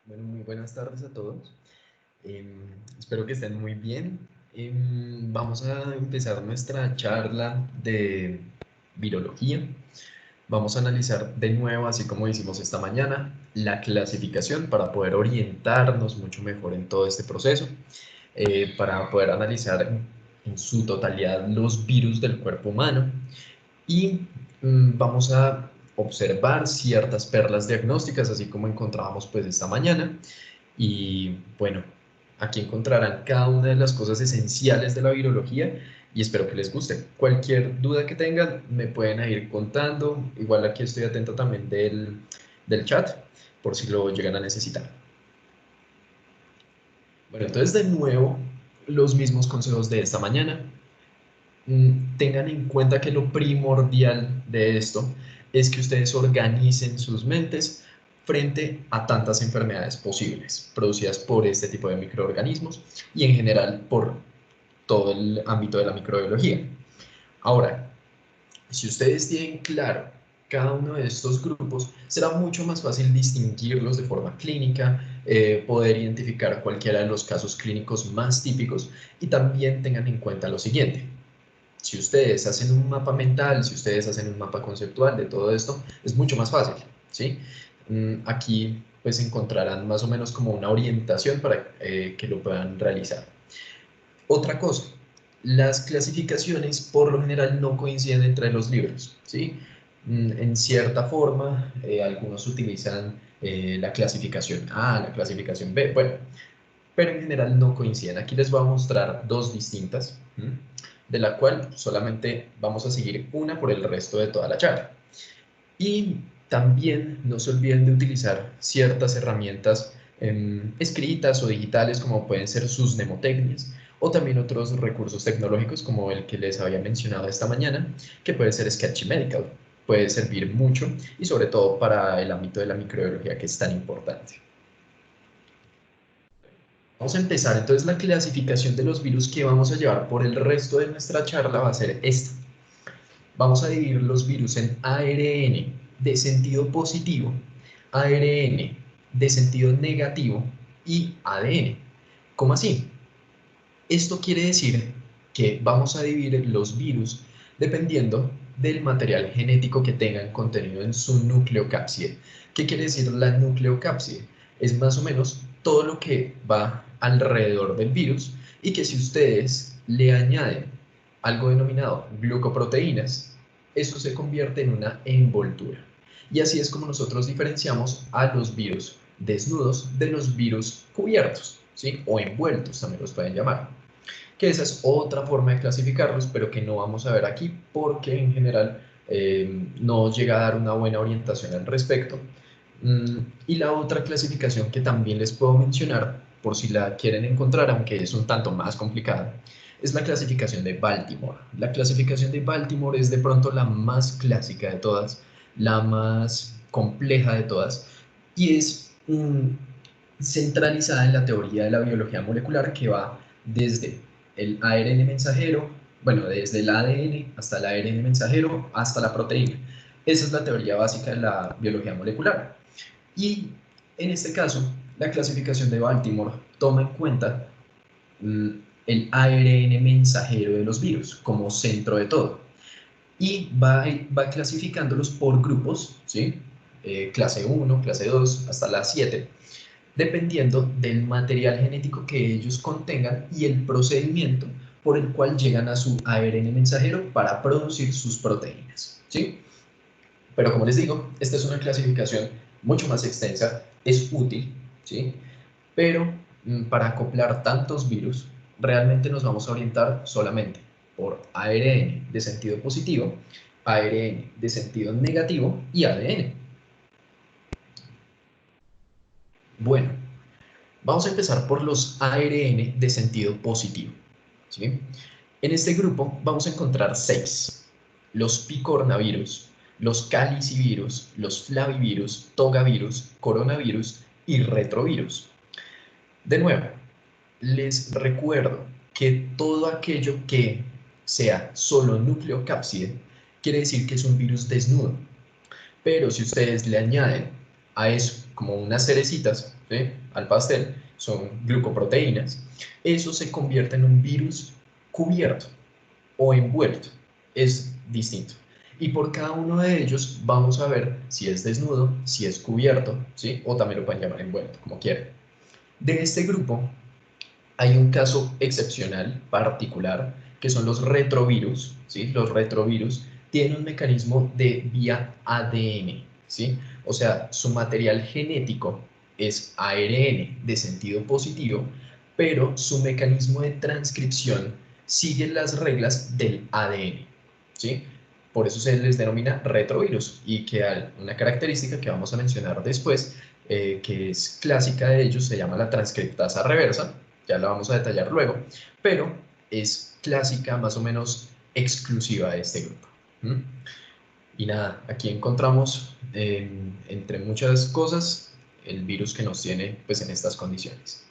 Bueno, muy buenas tardes a todos. Espero que estén muy bien. Vamos a empezar nuestra charla de virología. Vamos a analizar de nuevo, así como hicimos esta mañana, la clasificación para poder orientarnos mucho mejor en todo este proceso, para poder analizar en su totalidad los virus del cuerpo humano y vamos a observar ciertas perlas diagnósticas, así como encontrábamos pues esta mañana. Y bueno, aquí encontrarán cada una de las cosas esenciales de la virología y espero que les guste. Cualquier duda que tengan me pueden ir contando. Igual aquí estoy atento también del chat por si lo llegan a necesitar. Bueno, entonces de nuevo los mismos consejos de esta mañana. Tengan en cuenta que lo primordial de esto es que ustedes organicen sus mentes frente a tantas enfermedades posibles producidas por este tipo de microorganismos y en general por todo el ámbito de la microbiología. Ahora, si ustedes tienen claro cada uno de estos grupos, será mucho más fácil distinguirlos de forma clínica, poder identificar cualquiera de los casos clínicos más típicos y también tengan en cuenta lo siguiente. Si ustedes hacen un mapa mental, si ustedes hacen un mapa conceptual de todo esto, es mucho más fácil, ¿sí? Aquí pues encontrarán más o menos como una orientación para que lo puedan realizar. Otra cosa, las clasificaciones por lo general no coinciden entre los libros, ¿sí? En cierta forma, algunos utilizan la clasificación A, la clasificación B, bueno, pero en general no coinciden. Aquí les voy a mostrar dos distintas, de la cual solamente vamos a seguir una por el resto de toda la charla. Y también no se olviden de utilizar ciertas herramientas escritas o digitales como pueden ser sus mnemotecnias o también otros recursos tecnológicos como el que les había mencionado esta mañana, que puede ser Sketchy Medical. Puede servir mucho y sobre todo para el ámbito de la microbiología que es tan importante. Vamos a empezar, entonces la clasificación de los virus que vamos a llevar por el resto de nuestra charla va a ser esta. Vamos a dividir los virus en ARN de sentido positivo, ARN de sentido negativo y ADN. ¿Cómo así? Esto quiere decir que vamos a dividir los virus dependiendo del material genético que tengan contenido en su nucleocápside. ¿Qué quiere decir la nucleocápside? Es más o menos todo lo que va alrededor del virus y que si ustedes le añaden algo denominado glucoproteínas, eso se convierte en una envoltura. Y así es como nosotros diferenciamos a los virus desnudos de los virus cubiertos, ¿sí? O envueltos también los pueden llamar. Que esa es otra forma de clasificarlos, pero que no vamos a ver aquí porque en general no llega a dar una buena orientación al respecto. Y la otra clasificación que también les puedo mencionar, por si la quieren encontrar, aunque es un tanto más complicada, es la clasificación de Baltimore. La clasificación de Baltimore es de pronto la más clásica de todas, la más compleja de todas, y es centralizada en la teoría de la biología molecular que va desde el ARN mensajero, bueno, desde el ADN hasta el ARN mensajero hasta la proteína. Esa es la teoría básica de la biología molecular. Y en este caso, la clasificación de Baltimore toma en cuenta el ARN mensajero de los virus como centro de todo. Y va clasificándolos por grupos, ¿sí? Clase 1, clase 2, hasta la 7, dependiendo del material genético que ellos contengan y el procedimiento por el cual llegan a su ARN mensajero para producir sus proteínas, ¿sí? Pero como les digo, esta es una clasificación mucho más extensa, es útil, ¿sí? Pero para acoplar tantos virus, realmente nos vamos a orientar solamente por ARN de sentido positivo, ARN de sentido negativo y ADN. Bueno, vamos a empezar por los ARN de sentido positivo, ¿sí? En este grupo vamos a encontrar 6: los picornavirus, los calicivirus, los flavivirus, togavirus, coronavirus y retrovirus. De nuevo, les recuerdo que todo aquello que sea solo nucleocápside quiere decir que es un virus desnudo. Pero si ustedes le añaden a eso como unas cerecitas, ¿sí? Al pastel, son glucoproteínas, eso se convierte en un virus cubierto o envuelto, es distinto. Y por cada uno de ellos vamos a ver si es desnudo, si es cubierto, ¿sí? O también lo pueden llamar envuelto, como quieran. De este grupo hay un caso excepcional, particular, que son los retrovirus, ¿sí? Los retrovirus tienen un mecanismo de vía ADN, ¿sí? O sea, su material genético es ARN de sentido positivo, pero su mecanismo de transcripción sigue las reglas del ADN, ¿sí? Por eso se les denomina retrovirus y que hay una característica que vamos a mencionar después, que es clásica de ellos, se llama la transcriptasa reversa, ya la vamos a detallar luego, pero es clásica, más o menos exclusiva de este grupo. ¿Mm? Y nada, aquí encontramos, entre muchas cosas, el virus que nos tiene pues, en estas condiciones.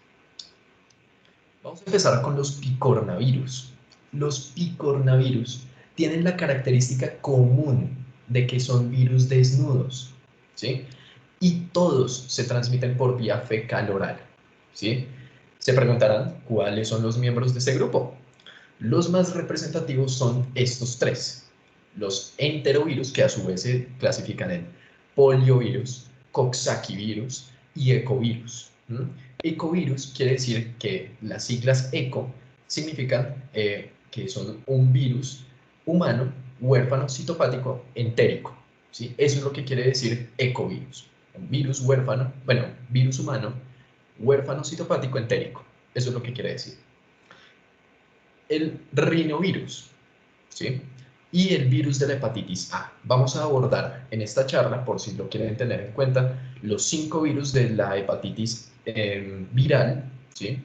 Vamos a empezar con los picornavirus. Los picornavirus tienen la característica común de que son virus desnudos, ¿sí? Y todos se transmiten por vía fecal oral, ¿sí? Se preguntarán cuáles son los miembros de este grupo. Los más representativos son estos tres. Los enterovirus, que a su vez se clasifican en poliovirus, coxsackievirus y ecovirus. Ecovirus quiere decir que las siglas eco significan que son un virus humano, huérfano, citopático, entérico. ¿Sí? Eso es lo que quiere decir ecovirus. Un virus huérfano, bueno, virus humano, huérfano, citopático, entérico. Eso es lo que quiere decir. El rinovirus, ¿sí? Y el virus de la hepatitis A. Vamos a abordar en esta charla, por si lo quieren tener en cuenta, los 5 virus de la hepatitis viral, ¿sí?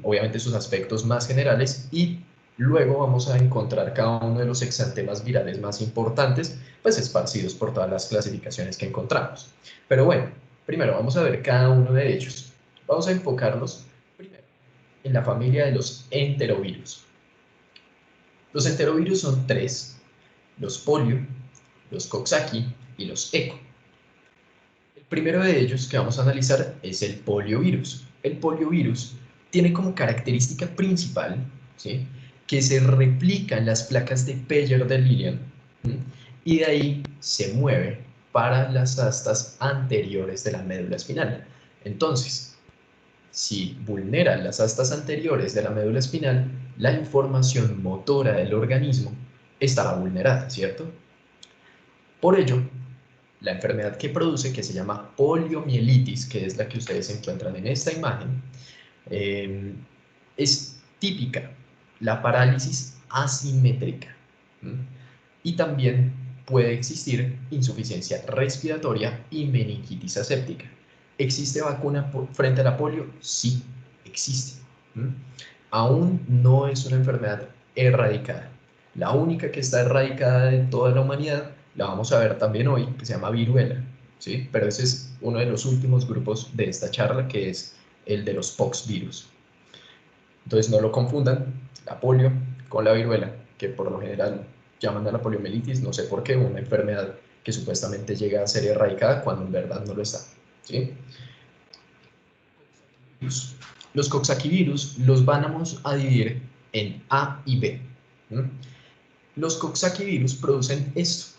Obviamente sus aspectos más generales, y luego vamos a encontrar cada uno de los exantemas virales más importantes, pues esparcidos por todas las clasificaciones que encontramos. Pero bueno, primero vamos a ver cada uno de ellos. Vamos a enfocarnos primero en la familia de los enterovirus. Los enterovirus son 3, los polio, los coxsackie y los eco. El primero de ellos que vamos a analizar es el poliovirus. El poliovirus tiene como característica principal, ¿sí?, que se replica en las placas de Peyer de Lilian, ¿sí?, y de ahí se mueve para las astas anteriores de la médula espinal. Entonces, si vulnera las astas anteriores de la médula espinal, la información motora del organismo estará vulnerada, ¿cierto? Por ello, la enfermedad que produce, que se llama poliomielitis, que es la que ustedes encuentran en esta imagen, es típica, la parálisis asimétrica. Y también puede existir insuficiencia respiratoria y meningitis aséptica. ¿Existe vacuna frente a la polio? Sí, existe. Aún no es una enfermedad erradicada. La única que está erradicada de toda la humanidad, la vamos a ver también hoy, que se llama viruela, ¿sí? Pero ese es uno de los últimos grupos de esta charla, que es el de los pox virus. Entonces no lo confundan, la polio con la viruela, que por lo general llaman a la poliomielitis, no sé por qué, una enfermedad que supuestamente llega a ser erradicada cuando en verdad no lo está, ¿sí? Los coxsackievirus los vamos a dividir en A y B. Los coxsackievirus producen esto.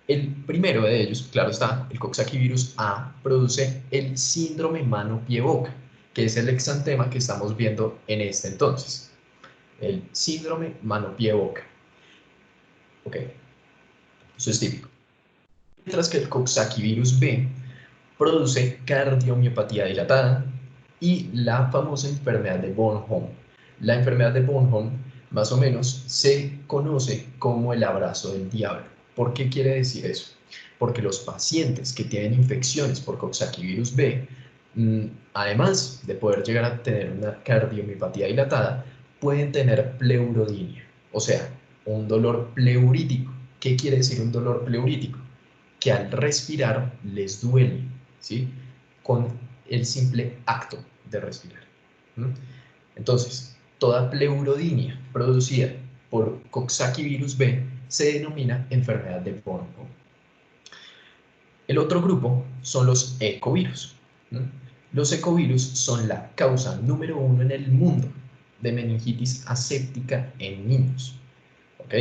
El primero de ellos, claro está, el coxsackievirus A, produce el síndrome mano-pie-boca, que es el exantema que estamos viendo en este entonces. El síndrome mano-pie-boca. Ok, eso es típico. Mientras que el coxsackievirus B produce cardiomiopatía dilatada y la famosa enfermedad de Bornholm. La enfermedad de Bornholm, más o menos, se conoce como el abrazo del diablo. ¿Por qué quiere decir eso? Porque los pacientes que tienen infecciones por coxsackievirus B, además de poder llegar a tener una cardiomiopatía dilatada, pueden tener pleurodinia, o sea, un dolor pleurítico. ¿Qué quiere decir un dolor pleurítico? Que al respirar les duele, ¿sí?, con el simple acto de respirar. Entonces, toda pleurodinia producida por coxsackievirus B se denomina enfermedad de Bornholm. El otro grupo son los ecovirus. Los ecovirus son la causa número 1 en el mundo de meningitis aséptica en niños. ¿Ok?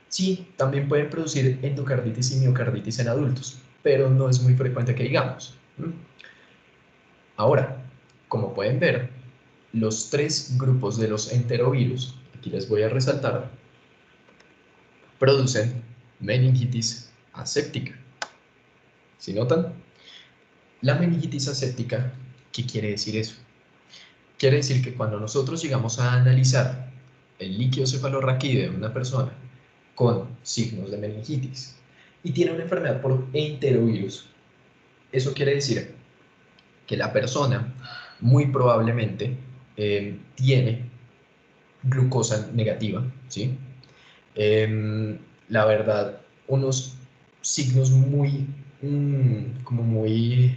Sí, también pueden producir endocarditis y miocarditis en adultos, pero no es muy frecuente que digamos. Ahora, como pueden ver, los tres grupos de los enterovirus, aquí les voy a resaltar, producen meningitis aséptica. ¿Sí notan? La meningitis aséptica, ¿qué quiere decir eso? Quiere decir que cuando nosotros llegamos a analizar el líquido cefalorraquídeo de una persona con signos de meningitis y tiene una enfermedad por enterovirus, eso quiere decir que la persona muy probablemente tiene glucosa negativa, ¿sí? La verdad, unos signos muy, como muy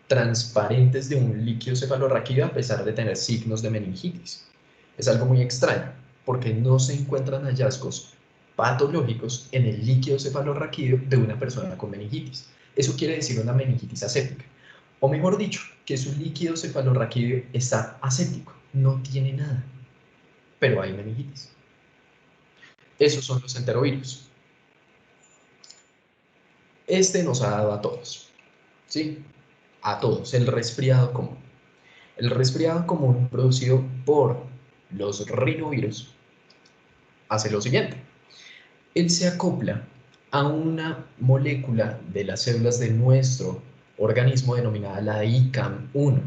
transparentes de un líquido cefalorraquídeo a pesar de tener signos de meningitis. Es algo muy extraño, porque no se encuentran hallazgos patológicos en el líquido cefalorraquídeo de una persona con meningitis. Eso quiere decir una meningitis aséptica. O mejor dicho, que su líquido cefalorraquídeo está aséptico, no tiene nada, pero hay meningitis. Esos son los enterovirus. Este nos ha dado a todos, ¿sí? A todos, el resfriado común. El resfriado común producido por los rinovirus hace lo siguiente. Él se acopla a una molécula de las células de nuestro organismo denominada la ICAM1.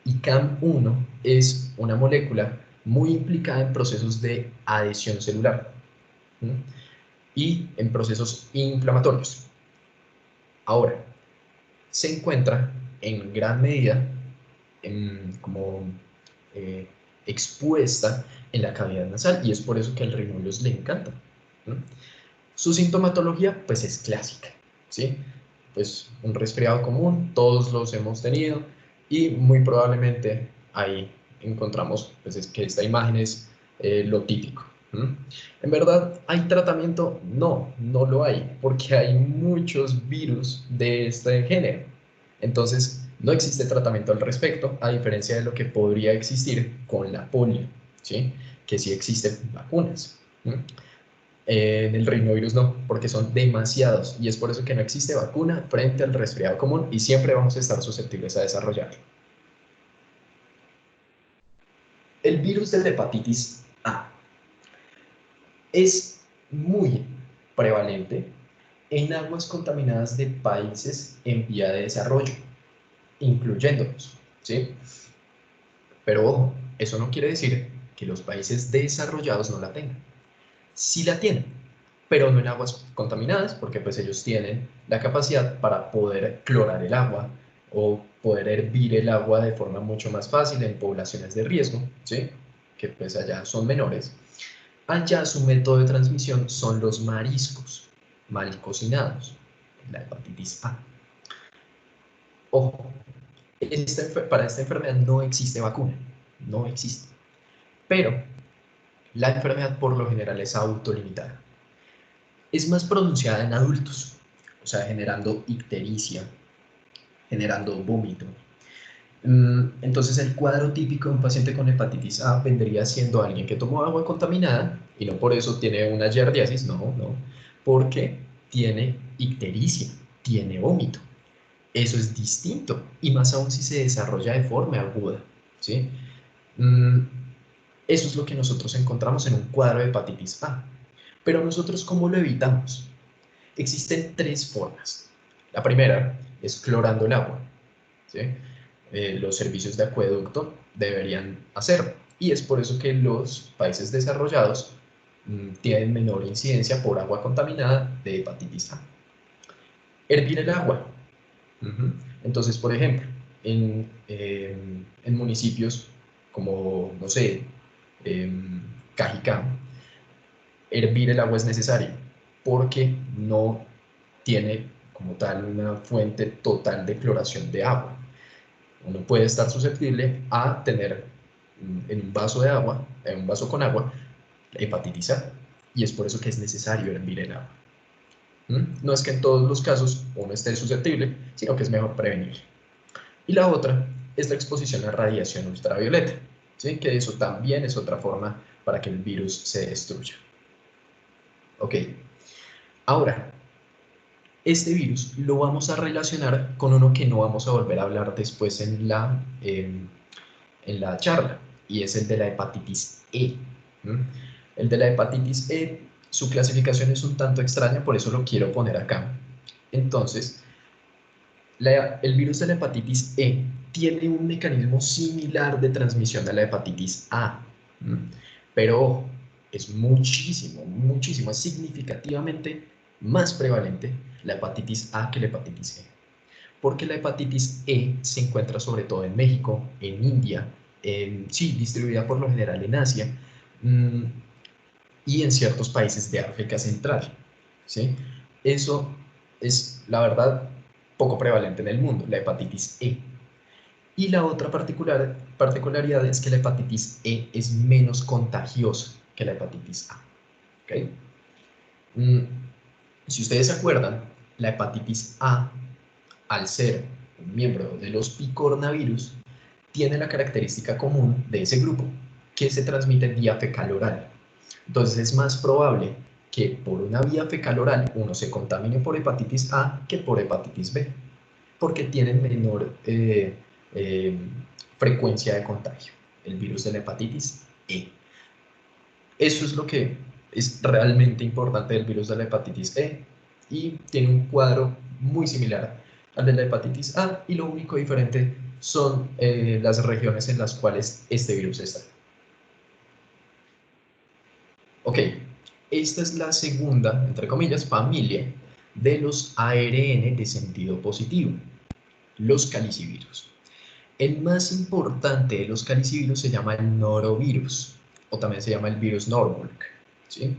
ICAM1 es una molécula muy implicada en procesos de adhesión celular, ¿sí? Y en procesos inflamatorios. Ahora, se encuentra en gran medida como eh, expuesta en la cavidad nasal y es por eso que al rinovirus le encanta, ¿no? Su sintomatología pues es clásica, ¿sí? Pues un resfriado común, todos los hemos tenido y muy probablemente ahí encontramos pues es que esta imagen es lo típico. ¿En verdad hay tratamiento? No, no lo hay, porque hay muchos virus de este género. Entonces, no existe tratamiento al respecto, a diferencia de lo que podría existir con la polio, ¿sí? Que sí existen vacunas. En el rinovirus no, porque son demasiados y es por eso que no existe vacuna frente al resfriado común y siempre vamos a estar susceptibles a desarrollarlo. El virus de la hepatitis A es muy prevalente en aguas contaminadas de países en vía de desarrollo, incluyéndonos, ¿sí? Pero ojo, eso no quiere decir que los países desarrollados no la tengan. Sí la tienen, pero no en aguas contaminadas, porque pues ellos tienen la capacidad para poder clorar el agua o poder hervir el agua de forma mucho más fácil en poblaciones de riesgo, ¿sí? Que pues allá son menores. Allá su método de transmisión son los mariscos mal cocinados, la hepatitis A. Ojo, para esta enfermedad no existe vacuna, no existe. Pero la enfermedad por lo general es autolimitada. Es más pronunciada en adultos, o sea, generando ictericia, generando vómito. Entonces, el cuadro típico de un paciente con hepatitis A vendría siendo alguien que tomó agua contaminada y no por eso tiene una giardiasis, no, porque tiene ictericia, tiene vómito. Eso es distinto y más aún si se desarrolla de forma aguda, ¿sí? Mm, Eso es lo que nosotros encontramos en un cuadro de hepatitis A. Pero nosotros, ¿cómo lo evitamos? Existen tres formas. La primera es clorando el agua, ¿sí? Los servicios de acueducto deberían hacerlo. Y es por eso que los países desarrollados tienen menor incidencia por agua contaminada de hepatitis A. Hervir el agua. Entonces, por ejemplo, en municipios como, no sé, Cajicá, hervir el agua es necesario porque no tiene como tal una fuente total de cloración de agua. Uno puede estar susceptible a tener en un vaso de agua, en un vaso con agua, hepatitis A. Y es por eso que es necesario hervir el agua. No es que en todos los casos uno esté susceptible, sino que es mejor prevenir. Y la otra es la exposición a radiación ultravioleta, ¿sí? Que eso también es otra forma para que el virus se destruya. Ok, ahora, este virus lo vamos a relacionar con uno que no vamos a volver a hablar después en la charla, y es el de la hepatitis E. ¿Mm? El de la hepatitis E, su clasificación es un tanto extraña, por eso lo quiero poner acá. Entonces, el virus de la hepatitis E tiene un mecanismo similar de transmisión a la hepatitis A, ¿m? Pero es muchísimo, muchísimo, es significativamente más prevalente la hepatitis A que la hepatitis E. Porque la hepatitis E se encuentra sobre todo en México, en India, sí, distribuida por lo general en Asia, mm, y en ciertos países de África Central, ¿sí? Eso es, la verdad, poco prevalente en el mundo, la hepatitis E. Y la otra particularidad es que la hepatitis E es menos contagiosa que la hepatitis A, ¿ok? Mm, si ustedes se acuerdan, la hepatitis A, al ser un miembro de los picornavirus, tiene la característica común de ese grupo, que se transmite vía fecal oral. Entonces es más probable que por una vía fecal oral uno se contamine por hepatitis A que por hepatitis B, porque tienen menor eh, frecuencia de contagio, el virus de la hepatitis E. Eso es lo que es realmente importante del virus de la hepatitis E, y tiene un cuadro muy similar al de la hepatitis A, y lo único diferente son las regiones en las cuales este virus está. Ok, esta es la segunda, entre comillas, familia de los ARN de sentido positivo, los calicivirus. El más importante de los calicivirus se llama el norovirus, o también se llama el virus Norfolk, ¿sí?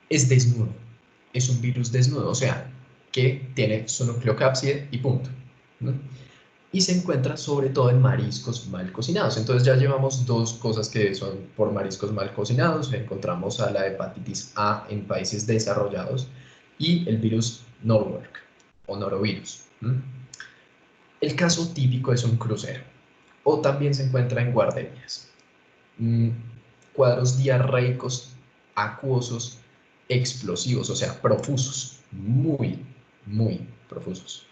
Es desnudo, es un virus desnudo, o sea, que tiene su nucleocápside y punto, ¿no? Y se encuentra sobre todo en mariscos mal cocinados. Entonces ya llevamos dos cosas que son por mariscos mal cocinados. Encontramos a la hepatitis A en países desarrollados y el virus Norwalk o norovirus. El caso típico es un crucero, o también se encuentra en guarderías. Cuadros diarreicos, acuosos, explosivos, o sea, profusos, muy, muy profusos.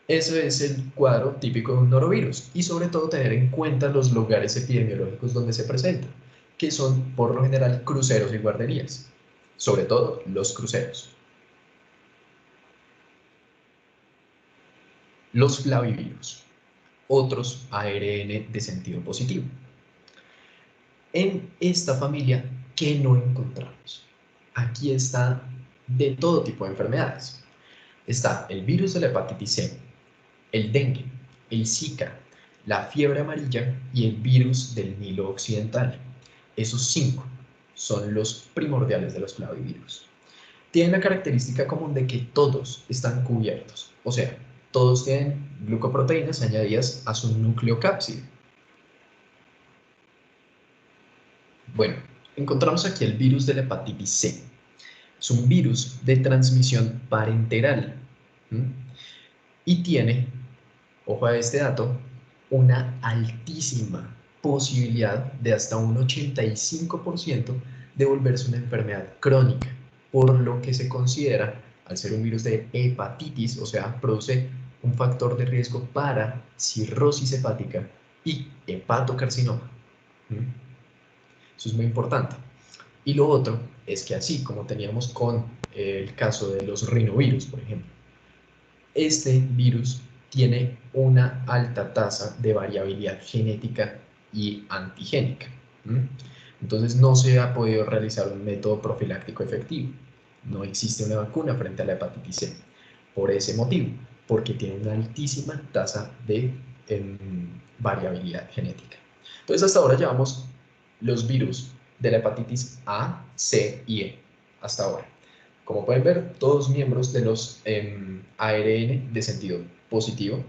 Ese es el cuadro típico de un norovirus, y sobre todo tener en cuenta los lugares epidemiológicos donde se presenta, que son por lo general cruceros y guarderías, sobre todo los cruceros. Los flavivirus, otros ARN de sentido positivo. En esta familia, ¿qué no encontramos? Aquí está de todo tipo de enfermedades. Está el virus de la hepatitis C, el dengue, el Zika, la fiebre amarilla y el virus del Nilo Occidental. Esos 5 son los primordiales de los flavivirus. Tienen la característica común de que todos están cubiertos, o sea, todos tienen glucoproteínas añadidas a su nucleocápside. Bueno, encontramos aquí el virus de la hepatitis C. Es un virus de transmisión parenteral, ¿m? Y tiene, ojo a este dato, una altísima posibilidad de hasta un 85% de volverse una enfermedad crónica, por lo que se considera, al ser un virus de hepatitis, o sea, produce un factor de riesgo para cirrosis hepática y hepatocarcinoma. Eso es muy importante. Y lo otro es que, así como teníamos con el caso de los rinovirus, por ejemplo, este virus tiene una alta tasa de variabilidad genética y antigénica. Entonces no se ha podido realizar un método profiláctico efectivo. No existe una vacuna frente a la hepatitis C. Por ese motivo, porque tiene una altísima tasa de variabilidad genética. Entonces hasta ahora llevamos los virus de la hepatitis A, C y E. Hasta ahora. Como pueden ver, todos miembros de los ARN de sentido positivo,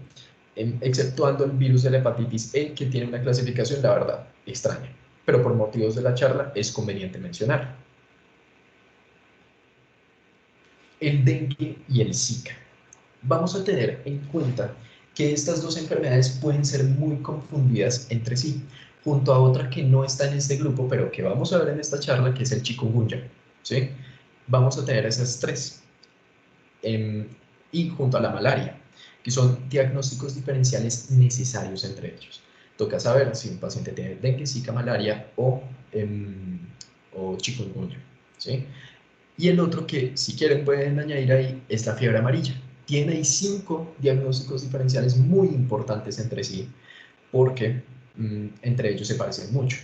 exceptuando el virus de la hepatitis E, que tiene una clasificación, la verdad, extraña. Pero por motivos de la charla es conveniente mencionar. El dengue y el Zika. Vamos a tener en cuenta que estas dos enfermedades pueden ser muy confundidas entre sí, junto a otra que no está en este grupo, pero que vamos a ver en esta charla, que es el chikungunya, ¿sí? Vamos a tener esas tres. Y junto a la malaria, que son diagnósticos diferenciales necesarios entre ellos. Toca saber si un paciente tiene dengue, zika, malaria o chikungunya, ¿sí? Y el otro que, si quieren, pueden añadir ahí, es la fiebre amarilla. Tiene ahí 5 diagnósticos diferenciales muy importantes entre sí, porque entre ellos se parecen mucho.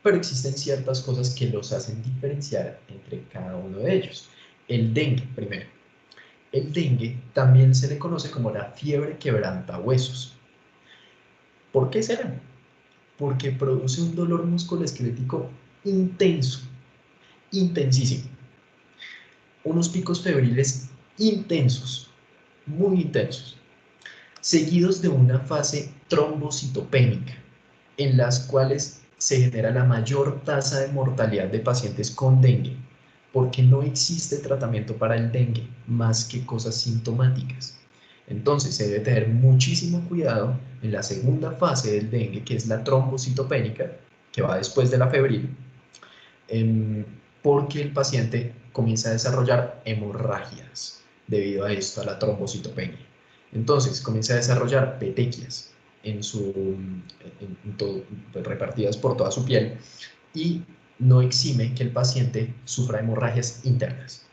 Pero existen ciertas cosas que los hacen diferenciar entre cada uno de ellos. El dengue, primero. El dengue también se le conoce como la fiebre quebrantahuesos. ¿Por qué será? Porque produce un dolor musculoesquelético intenso, intensísimo. Unos picos febriles intensos, muy intensos, seguidos de una fase trombocitopénica, en las cuales se genera la mayor tasa de mortalidad de pacientes con dengue, porque no existe tratamiento para el dengue más que cosas sintomáticas. Entonces se debe tener muchísimo cuidado en la segunda fase del dengue, que es la trombocitopénica, que va después de la febril, porque el paciente comienza a desarrollar hemorragias debido a esto, a la trombocitopenia. Entonces comienza a desarrollar petequias repartidas por toda su piel y no exime que el paciente sufra hemorragias internas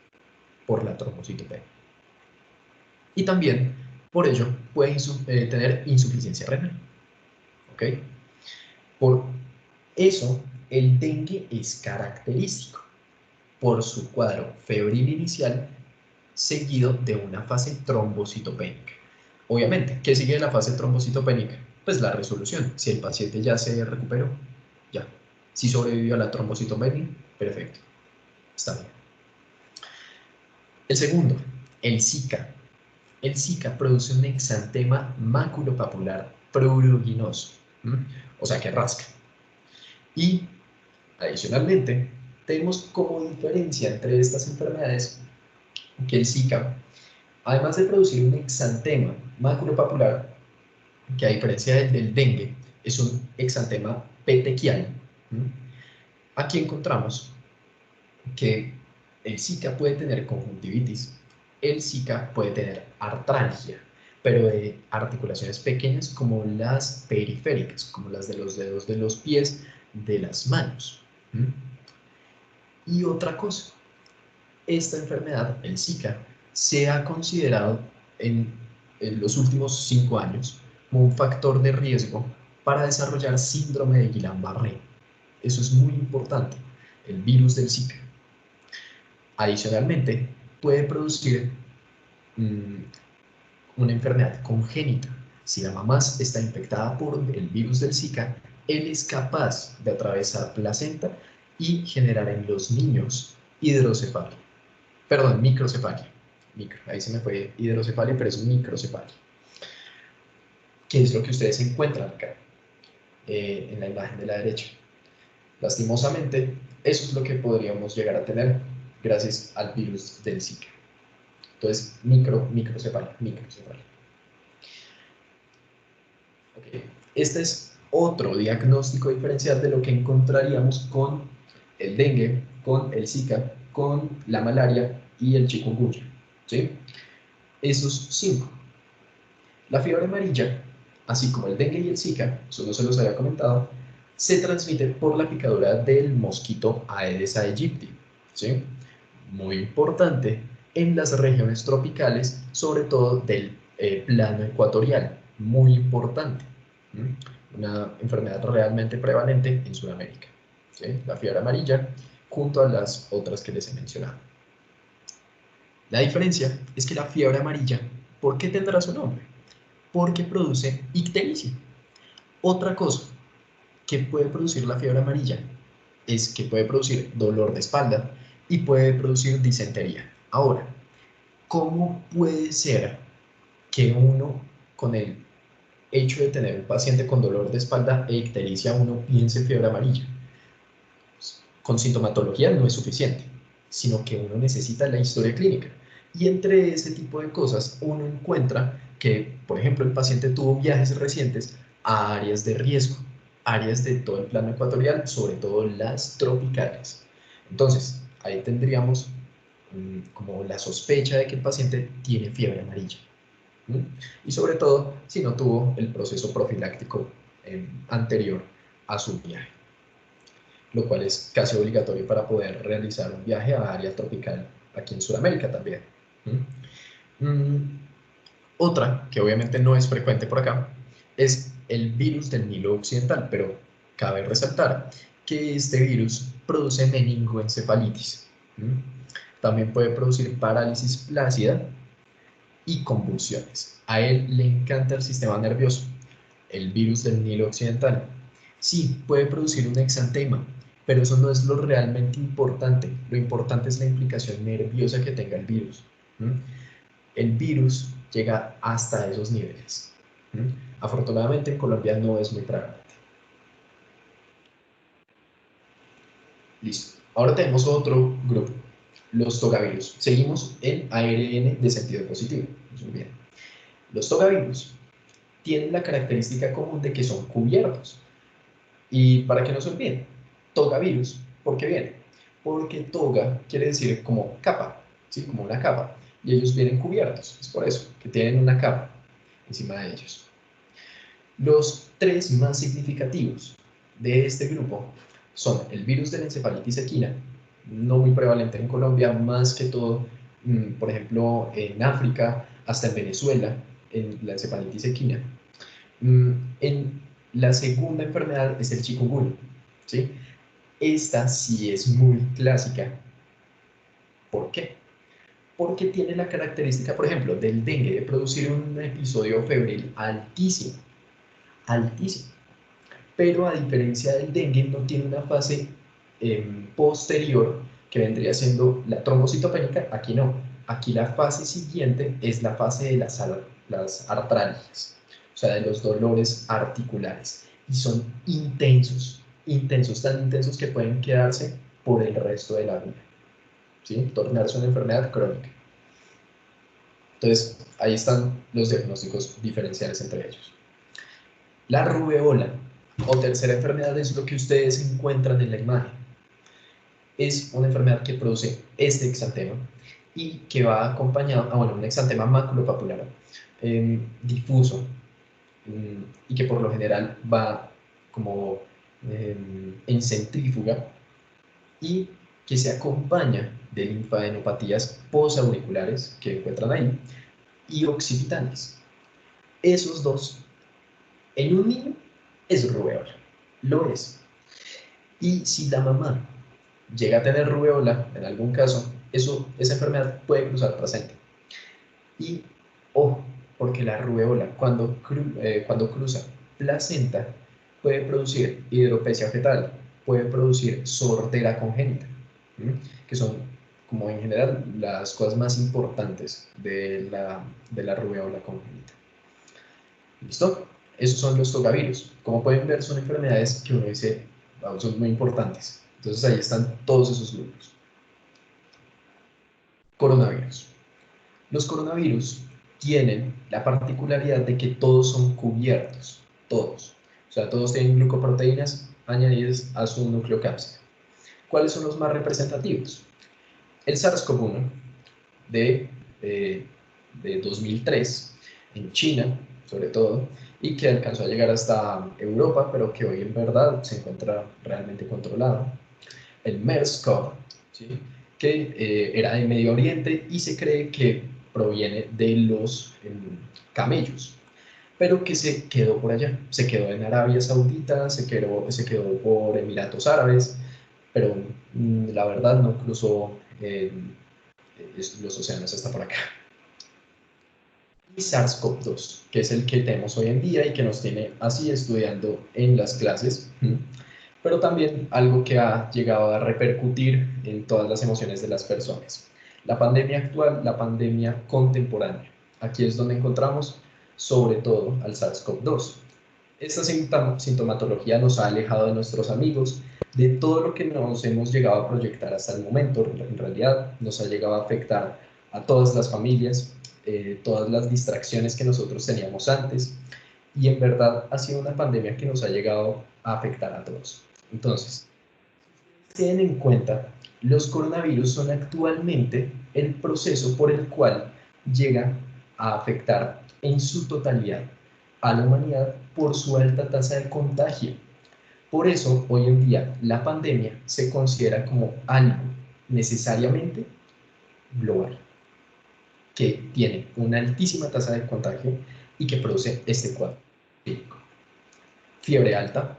por la trombocitopenia. Y también, por ello, puede tener insuficiencia renal. ¿Ok? Por eso, el dengue es característico por su cuadro febril inicial seguido de una fase trombocitopénica. Obviamente, ¿qué sigue de la fase trombocitopénica? Pues la resolución. Si el paciente ya se recuperó, ya. Si sobrevivió a la trombocitopenia, perfecto. Está bien. El segundo, el Zika. El Zika produce un exantema maculopapular pruriginoso, o sea que rasca. Y adicionalmente, tenemos como diferencia entre estas enfermedades que el Zika, además de producir un exantema maculopapular, que a diferencia del dengue, es un exantema petequial, aquí encontramos que el Zika puede tener conjuntivitis, el Zika puede tener artralgia, pero de articulaciones pequeñas como las periféricas, como las de los dedos de los pies, de las manos. Y otra cosa, esta enfermedad, el Zika, se ha considerado en los últimos 5 años como un factor de riesgo para desarrollar síndrome de Guillain-Barré. Eso es muy importante, el virus del Zika. Adicionalmente, puede producir una enfermedad congénita. Si la mamá está infectada por el virus del Zika, él es capaz de atravesar placenta y generar en los niños hidrocefalia. Perdón, microcefalia. Ahí se me fue hidrocefalia, pero es microcefalia. ¿Qué es lo que ustedes encuentran acá en la imagen de la derecha? Lastimosamente, eso es lo que podríamos llegar a tener gracias al virus del Zika. Entonces, microcefalia. Okay. Este es otro diagnóstico diferencial de lo que encontraríamos con el dengue, con el Zika, con la malaria y el chikungunya. ¿Sí? Esos 5. La fiebre amarilla, así como el dengue y el Zika, eso no se los había comentado, se transmite por la picadura del mosquito Aedes aegypti. ¿Sí? Muy importante en las regiones tropicales, sobre todo del plano ecuatorial. Muy importante. Una enfermedad realmente prevalente en Sudamérica. ¿Sí? La fiebre amarilla, junto a las otras que les he mencionado. La diferencia es que la fiebre amarilla, ¿por qué tendrá su nombre? Porque produce ictericia. Otra cosa que puede producir la fiebre amarilla es que puede producir dolor de espalda y puede producir disentería. Ahora, ¿cómo puede ser que uno, con el hecho de tener un paciente con dolor de espalda e ictericia, uno piense en fiebre amarilla? Con sintomatología no es suficiente, sino que uno necesita la historia clínica. Y entre ese tipo de cosas uno encuentra que, por ejemplo, el paciente tuvo viajes recientes a áreas de riesgo, áreas de todo el plano ecuatorial, sobre todo las tropicales. Entonces, ahí tendríamos como la sospecha de que el paciente tiene fiebre amarilla. ¿Mm? Y sobre todo, si no tuvo el proceso profiláctico anterior a su viaje, lo cual es casi obligatorio para poder realizar un viaje a área tropical aquí en Sudamérica también. Otra, que obviamente no es frecuente por acá, es el virus del Nilo Occidental, pero cabe resaltar que este virus produce meningoencefalitis. También puede producir parálisis flácida y convulsiones. A él le encanta el sistema nervioso, el virus del Nilo Occidental. Sí, puede producir un exantema, pero eso no es lo realmente importante. Lo importante es la implicación nerviosa que tenga el virus. El virus llega hasta esos niveles. Afortunadamente en Colombia no es muy prevalente. Listo. Ahora tenemos otro grupo, los togavirus. Seguimos en ARN de sentido positivo. Muy bien. Los togavirus tienen la característica común de que son cubiertos. Y para que no se olviden, togavirus, ¿por qué viene? Porque toga quiere decir como capa, ¿sí? Como una capa. Y ellos vienen cubiertos, es por eso, que tienen una capa encima de ellos. Los tres más significativos de este grupo son el virus de la encefalitis equina, no muy prevalente en Colombia, más que todo, por ejemplo, en África, hasta en Venezuela, en la encefalitis equina. En la segunda enfermedad es el chikungunya, ¿sí? Esta sí es muy clásica. ¿Por qué? Porque tiene la característica, por ejemplo, del dengue, de producir un episodio febril altísimo, altísimo. Pero a diferencia del dengue, no tiene una fase posterior que vendría siendo la trombocitopénica. Aquí no. Aquí la fase siguiente es la fase de las artralgias, o sea, de los dolores articulares. Y son intensos, intensos, tan intensos que pueden quedarse por el resto de la vida, ¿sí? Tornarse una enfermedad crónica. Entonces, ahí están los diagnósticos diferenciales entre ellos. La rubeola o tercera enfermedad es lo que ustedes encuentran en la imagen. Es una enfermedad que produce este exantema y que va acompañado, bueno, un exantema maculopapular difuso y que por lo general va como en centrífuga y que se acompaña de linfadenopatías posauriculares que encuentran ahí y occipitales. Esos dos en un niño es rubeola, lo es. Y si la mamá llega a tener rubeola, en algún caso, esa enfermedad puede cruzar placenta. Y ojo, porque la rubeola, cuando cruza placenta, puede producir hidropesia fetal, puede producir sordera congénita, que son, como en general, las cosas más importantes de la rubeola congénita. ¿Listo? Esos son los togavirus. Como pueden ver, son enfermedades que uno dice, wow, son muy importantes. Entonces ahí están todos esos grupos. Coronavirus. Los coronavirus tienen la particularidad de que todos son cubiertos, todos. O sea, todos tienen glucoproteínas añadidas a su núcleo cápside. ¿Cuáles son los más representativos? El SARS-CoV-1 de 2003 en China, sobre todo, y que alcanzó a llegar hasta Europa, pero que hoy en verdad se encuentra realmente controlado. El MERS-CoV, ¿sí? Que era de Medio Oriente y se cree que proviene de los camellos, pero que se quedó por allá, se quedó en Arabia Saudita, se quedó por Emiratos Árabes, pero la verdad no cruzó los océanos hasta por acá. Y SARS-CoV-2, que es el que tenemos hoy en día y que nos tiene así estudiando en las clases, pero también algo que ha llegado a repercutir en todas las emociones de las personas. La pandemia actual, la pandemia contemporánea. Aquí es donde encontramos sobre todo al SARS-CoV-2. Esta sintomatología nos ha alejado de nuestros amigos, de todo lo que nos hemos llegado a proyectar hasta el momento. En realidad nos ha llegado a afectar a todas las familias, todas las distracciones que nosotros teníamos antes, y en verdad ha sido una pandemia que nos ha llegado a afectar a todos. Entonces, tienen en cuenta, los coronavirus son actualmente el proceso por el cual llega a afectar en su totalidad a la humanidad por su alta tasa de contagio. Por eso, hoy en día, la pandemia se considera como algo necesariamente global, que tiene una altísima tasa de contagio y que produce este cuadro clínico: fiebre alta,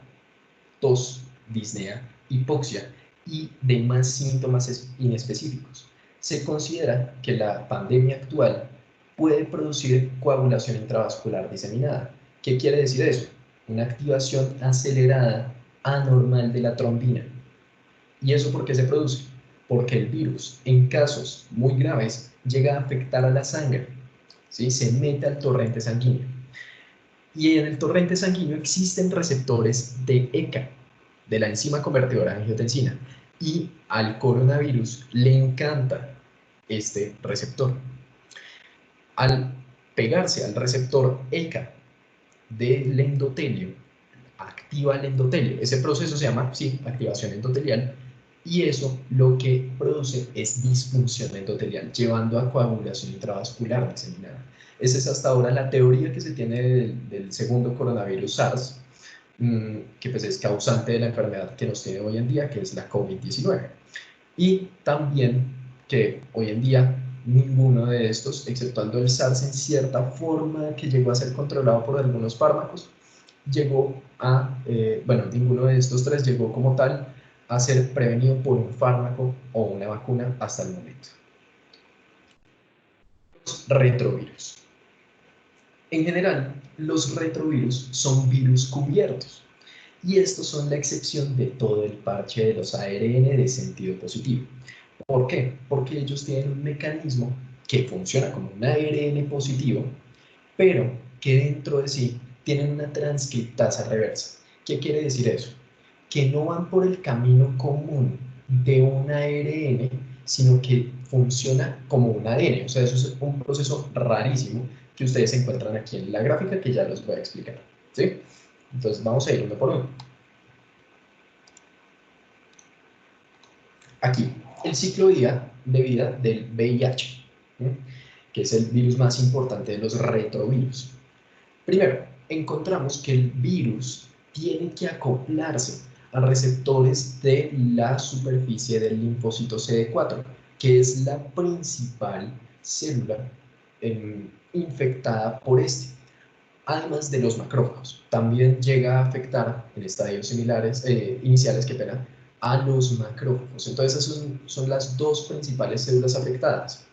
tos, disnea, hipoxia y demás síntomas inespecíficos. Se considera que la pandemia actual puede producir coagulación intravascular diseminada. ¿Qué quiere decir eso? Una activación acelerada anormal de la trombina. ¿Y eso por qué se produce? Porque el virus, en casos muy graves, llega a afectar a la sangre, ¿sí? Se mete al torrente sanguíneo. Y en el torrente sanguíneo existen receptores de ECA, de la enzima convertidora de angiotensina, y al coronavirus le encanta este receptor. Al pegarse al receptor ECA del endotelio, activa el endotelio. Ese proceso se llama, sí, activación endotelial, y eso lo que produce es disfunción endotelial, llevando a coagulación intravascular diseminada. Esa es hasta ahora la teoría que se tiene del segundo coronavirus SARS, que pues es causante de la enfermedad que nos tiene hoy en día, que es la COVID-19. Y también que hoy en día ninguno de estos, exceptuando el SARS en cierta forma que llegó a ser controlado por algunos fármacos, llegó a, bueno, ninguno de estos tres llegó como tal a ser prevenido por un fármaco o una vacuna hasta el momento. Los retrovirus. En general, los retrovirus son virus cubiertos, y estos son la excepción de todo el parche de los ARN de sentido positivo. ¿Por qué? Porque ellos tienen un mecanismo que funciona como un ARN positivo, pero que dentro de sí tienen una transcriptasa reversa. ¿Qué quiere decir eso? Que no van por el camino común de un ARN, sino que funciona como un ADN. O sea, eso es un proceso rarísimo que ustedes encuentran aquí en la gráfica, que ya los voy a explicar, ¿sí? Entonces vamos a ir uno por uno. Aquí, el ciclo de vida del VIH, ¿sí? Que es el virus más importante de los retrovirus. Primero, encontramos que el virus tiene que acoplarse a receptores de la superficie del linfocito CD4, que es la principal célula infectada por este, además de los macrófagos. También llega a afectar en estadios similares, iniciales, que pena, a los macrófagos. Entonces, esas son las dos principales células afectadas: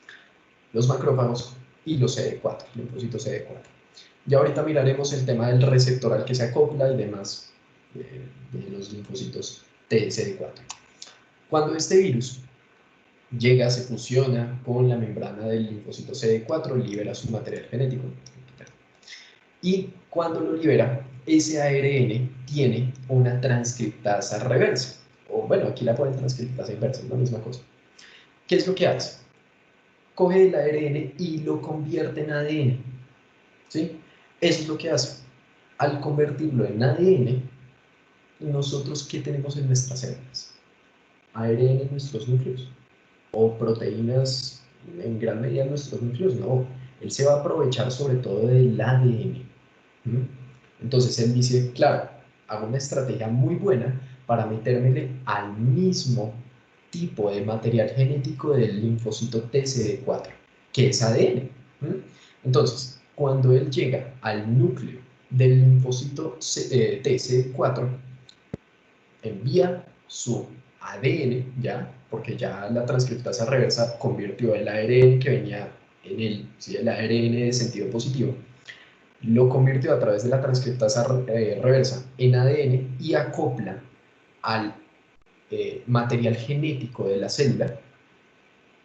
los macrófagos y los CD4, linfocitos CD4. Ya ahorita miraremos el tema del receptor al que se acopla y demás de los linfocitos TSD4. Cuando este virus llega, se fusiona con la membrana del linfocito CD4, libera su material genético. Y cuando lo libera, ese ARN tiene una transcriptasa reversa. O bueno, aquí la ponen transcriptasa inversa, es la misma cosa. ¿Qué es lo que hace? Coge el ARN y lo convierte en ADN, ¿sí? Eso es lo que hace. Al convertirlo en ADN, nosotros, ¿qué tenemos en nuestras células? ARN en nuestros núcleos, o proteínas en gran medida en nuestros núcleos. No, él se va a aprovechar sobre todo del ADN. Entonces él dice, claro, hago una estrategia muy buena para metérmele al mismo tipo de material genético del linfocito TCD4, que es ADN. Entonces, cuando él llega al núcleo del linfocito TCD4, envía su ADN, ya, porque ya la transcriptasa reversa convirtió el ARN que venía en él, ¿sí? El ARN de sentido positivo, lo convirtió a través de la transcriptasa reversa en ADN y acopla al material genético de la célula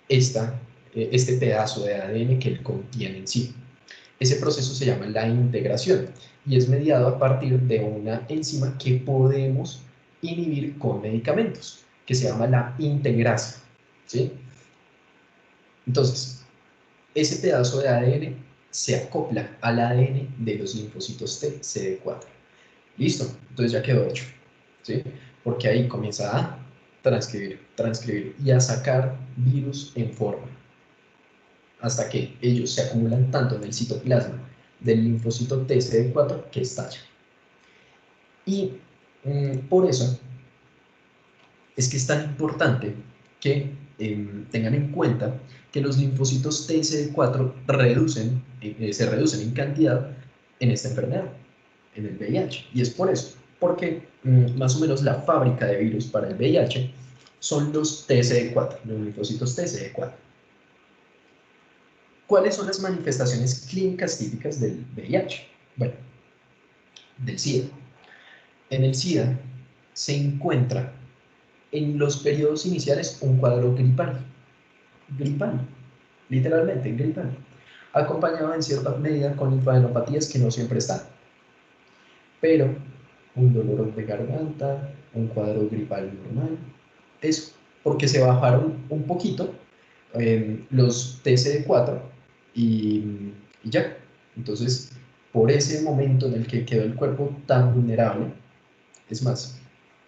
este pedazo de ADN que él contiene en sí. Ese proceso se llama la integración y es mediado a partir de una enzima que podemos inhibir con medicamentos, que se llama la integrasa, ¿sí? Entonces, ese pedazo de ADN se acopla al ADN de los linfocitos T CD4. Listo, entonces ya quedó hecho, ¿sí? Porque ahí comienza a transcribir y a sacar virus en forma, hasta que ellos se acumulan tanto en el citoplasma del linfocito TCD4 que estalla. Y por eso es que es tan importante que tengan en cuenta que los linfocitos TCD4 se reducen en cantidad en esta enfermedad, en el VIH. Y es por eso, porque más o menos la fábrica de virus para el VIH son los TCD4, los linfocitos TCD4. ¿Cuáles son las manifestaciones clínicas típicas del VIH? Bueno, del SIDA. En el SIDA se encuentra en los periodos iniciales un cuadro gripal, literalmente gripal, acompañado en cierta medida con linfadenopatías que no siempre están, pero un dolor de garganta, un cuadro gripal normal, es porque se bajaron un poquito los TCD4 y ya. Entonces, por ese momento en el que quedó el cuerpo tan vulnerable, es más,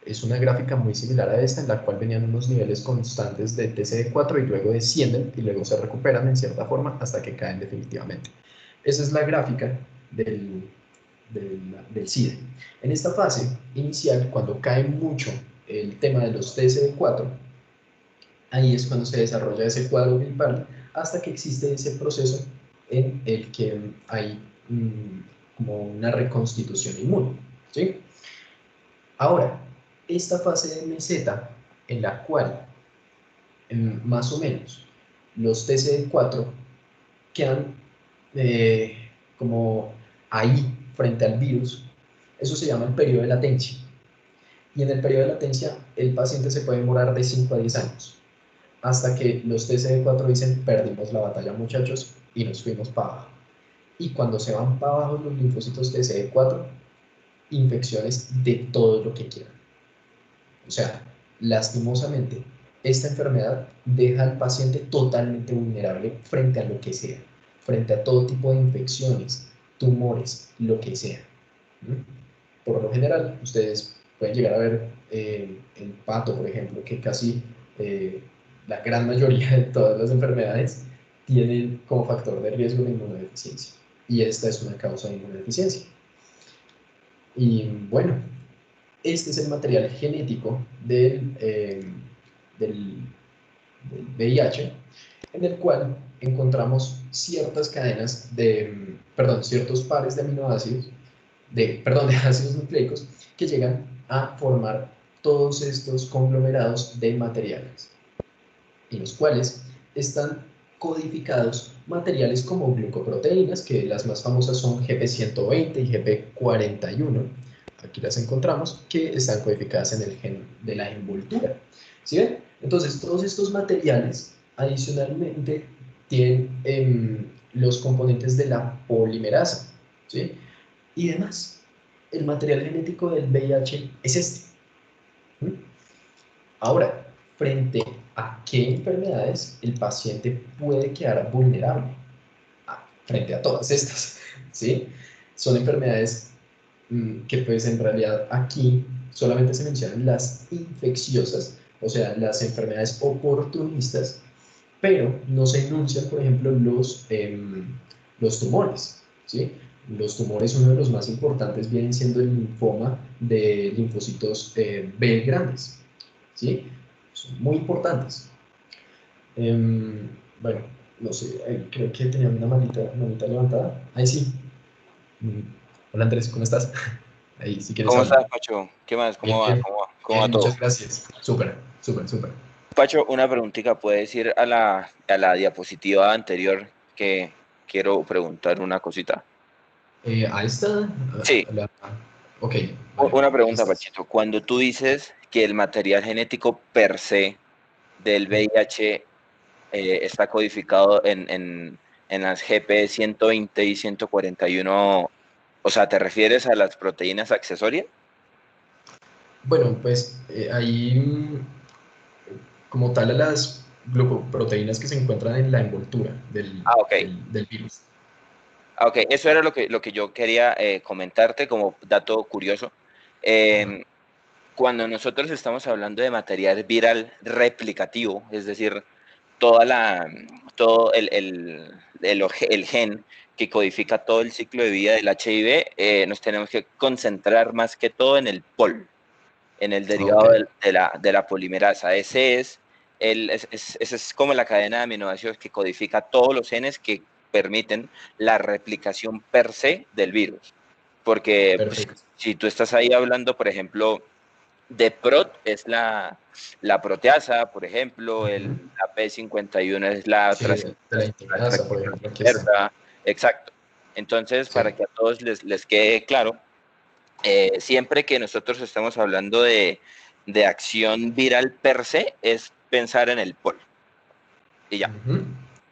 es una gráfica muy similar a esta en la cual venían unos niveles constantes de TCD4 y luego descienden y luego se recuperan en cierta forma hasta que caen definitivamente. Esa es la gráfica del SIDA. En esta fase inicial, cuando cae mucho el tema de los TCD4, ahí es cuando se desarrolla ese cuadro gripal hasta que existe ese proceso en el que hay como una reconstitución inmune, ¿sí? Ahora, esta fase de meseta en la cual más o menos los TCD4 quedan como ahí frente al virus, eso se llama el periodo de latencia. Y en el periodo de latencia el paciente se puede demorar de 5 a 10 años, hasta que los TCD4 dicen perdimos la batalla muchachos y nos fuimos para abajo. Y cuando se van para abajo los linfocitos TCD4, infecciones de todo lo que quieran. O sea, lastimosamente, esta enfermedad deja al paciente totalmente vulnerable frente a lo que sea, frente a todo tipo de infecciones, tumores, lo que sea. ¿No? Por lo general, ustedes pueden llegar a ver el pato, por ejemplo, que casi la gran mayoría de todas las enfermedades tienen como factor de riesgo la inmunodeficiencia. Y esta es una causa de inmunodeficiencia. Y bueno, este es el material genético del, del VIH, en el cual encontramos ciertas cadenas perdón, ciertos pares de aminoácidos, perdón, de ácidos nucleicos que llegan a formar todos estos conglomerados de materiales, en los cuales están codificados materiales como glucoproteínas, que las más famosas son GP120 y GP41, aquí las encontramos, que están codificadas en el gen de la envoltura. ¿Sí ven? Entonces, todos estos materiales adicionalmente tienen los componentes de la polimerasa, ¿sí? Y demás. El material genético del VIH es este. ¿Mm? Ahora, frente a qué enfermedades el paciente puede quedar vulnerable, frente a todas estas, ¿sí? Son enfermedades que pues en realidad aquí solamente se mencionan las infecciosas, o sea, las enfermedades oportunistas, pero no se enuncian, por ejemplo, los tumores, ¿sí? Los tumores, uno de los más importantes, vienen siendo el linfoma de linfocitos B grandes, ¿sí? Son muy importantes. Bueno, no sé, creo que tenía una manita levantada. Ahí sí. Mm, Hola Andrés, ¿cómo estás? Ahí, si quieres ¿Cómo estás, hablar. Pacho? ¿Qué más? Bien, ¿Cómo va? bien, ¿Cómo va bien, todo? muchas gracias. Súper, súper, súper. Pacho, una preguntita. ¿Puedes ir a la diapositiva anterior que quiero preguntar una cosita? Ahí está. Sí, Ok, vale, una pregunta, listas. Pachito. Cuando tú dices que el material genético per se del VIH está codificado en las GP120 y 141, o sea, ¿te refieres a las proteínas accesorias? Bueno, pues ahí como tal a las glucoproteínas que se encuentran en la envoltura Ah, ok. del virus. Ah, ok, eso era lo que yo quería comentarte como dato curioso. Ajá. Em, Cuando nosotros estamos hablando de material viral replicativo, es decir, toda la, todo el gen que codifica todo el ciclo de vida del HIV, nos tenemos que concentrar más que todo en el POL, en el Ok, derivado de la polimerasa. Esa es como la cadena de aminoácidos que codifica todos los genes que permiten la replicación per se del virus. Porque pues, perfecto. si tú estás ahí hablando, por ejemplo, de PROT es la proteasa, por ejemplo, Ujú. la P51 es la, Sí, de la la integrasa, por transcriptasa ejemplo, aquí está. inversa, exacto. Entonces, Sí. para que a todos les quede claro, siempre que nosotros estamos hablando de acción viral per se, es pensar en el pol. Y ya, Ujú.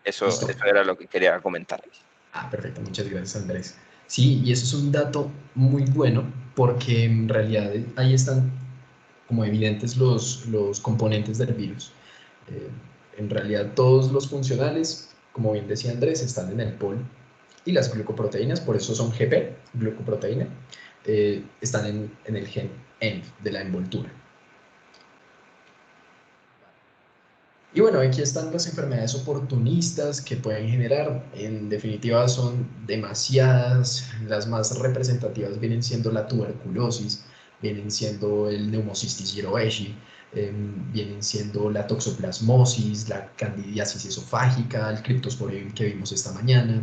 eso Listo. era lo que quería comentarles. Ah, perfecto, muchas gracias Andrés. Sí, y eso es un dato muy bueno porque en realidad ahí están como evidentes los componentes del virus. Eh, en realidad todos los funcionales, como bien decía Andrés, están en el POL y las glucoproteínas, por eso son GP, glucoproteína, están en el gen ENV de la envoltura. Y bueno, aquí están las enfermedades oportunistas que pueden generar. En definitiva, son demasiadas. Las más representativas vienen siendo la tuberculosis, vienen siendo el Pneumocystis jirovecii, vienen siendo la toxoplasmosis, la candidiasis esofágica, el Cryptosporidium que vimos esta mañana,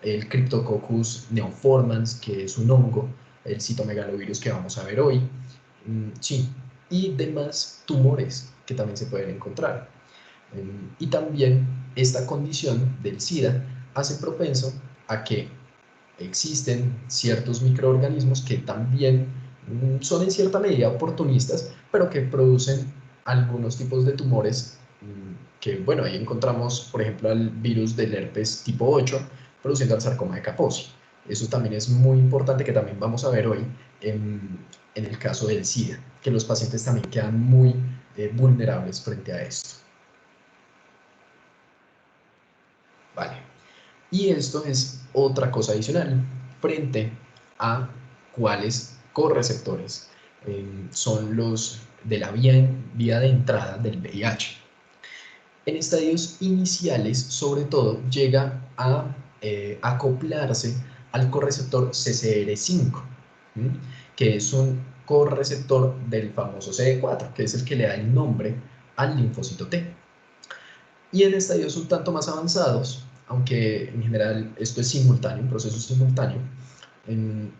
el Cryptococcus neoformans, que es un hongo, el citomegalovirus que vamos a ver hoy. Sí, y demás tumores que también se pueden encontrar. Y también esta condición del SIDA hace propenso a que existen ciertos microorganismos que también son en cierta medida oportunistas, pero que producen algunos tipos de tumores que, bueno, ahí encontramos, por ejemplo, al virus del herpes tipo 8 produciendo el sarcoma de Kaposi. Eso también es muy importante que también vamos a ver hoy en el caso del SIDA, que los pacientes también quedan muy vulnerables frente a esto. Vale. Y esto es otra cosa adicional frente a cuáles correceptores son los de la vía de entrada del VIH. En estadios iniciales, sobre todo, llega a acoplarse al correceptor CCR5, que es un correceptor del famoso CD4, que es el que le da el nombre al linfocito T. Y en estadios un tanto más avanzados, aunque en general esto es simultáneo, un proceso simultáneo, en,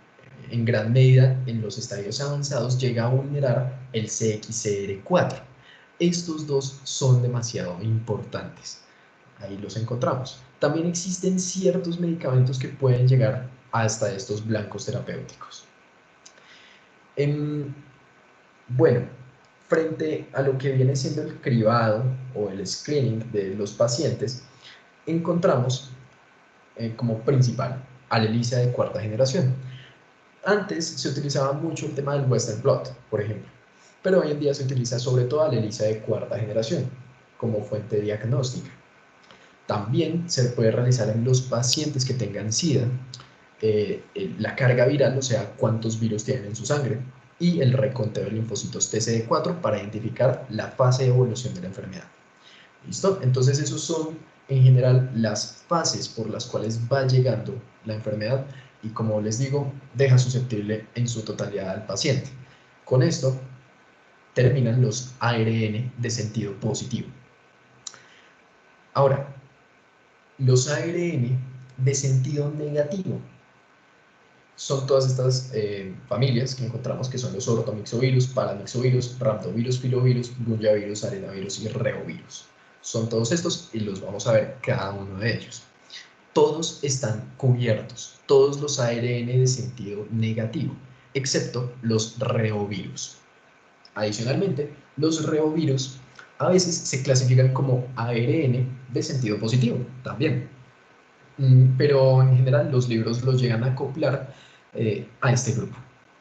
en gran medida en los estadios avanzados llega a vulnerar el CXCR4. Estos dos son demasiado importantes. Ahí los encontramos. También existen ciertos medicamentos que pueden llegar hasta estos blancos terapéuticos. En, bueno, frente a lo que viene siendo el cribado o el screening de los pacientes, encontramos como principal a la ELISA de cuarta generación. Antes se utilizaba mucho el tema del Western blot, por ejemplo, pero hoy en día se utiliza sobre todo a la ELISA de cuarta generación como fuente diagnóstica. También se puede realizar en los pacientes que tengan SIDA la carga viral, o sea, cuántos virus tienen en su sangre, y el reconteo de linfocitos TCD4 para identificar la fase de evolución de la enfermedad. ¿Listo? Entonces, esos son en general las fases por las cuales va llegando la enfermedad y, como les digo, deja susceptible en su totalidad al paciente. Con esto terminan los ARN de sentido positivo. Ahora, los ARN de sentido negativo son todas estas familias que encontramos que son los ortomixovirus, paramixovirus, rhabdovirus, filovirus, gunjavirus, arenavirus y reovirus. Son todos estos y los vamos a ver cada uno de ellos. Todos están cubiertos, todos los ARN de sentido negativo, excepto los reovirus. Adicionalmente, los reovirus a veces se clasifican como ARN de sentido positivo también. Pero en general los libros los llegan a acoplar a este grupo.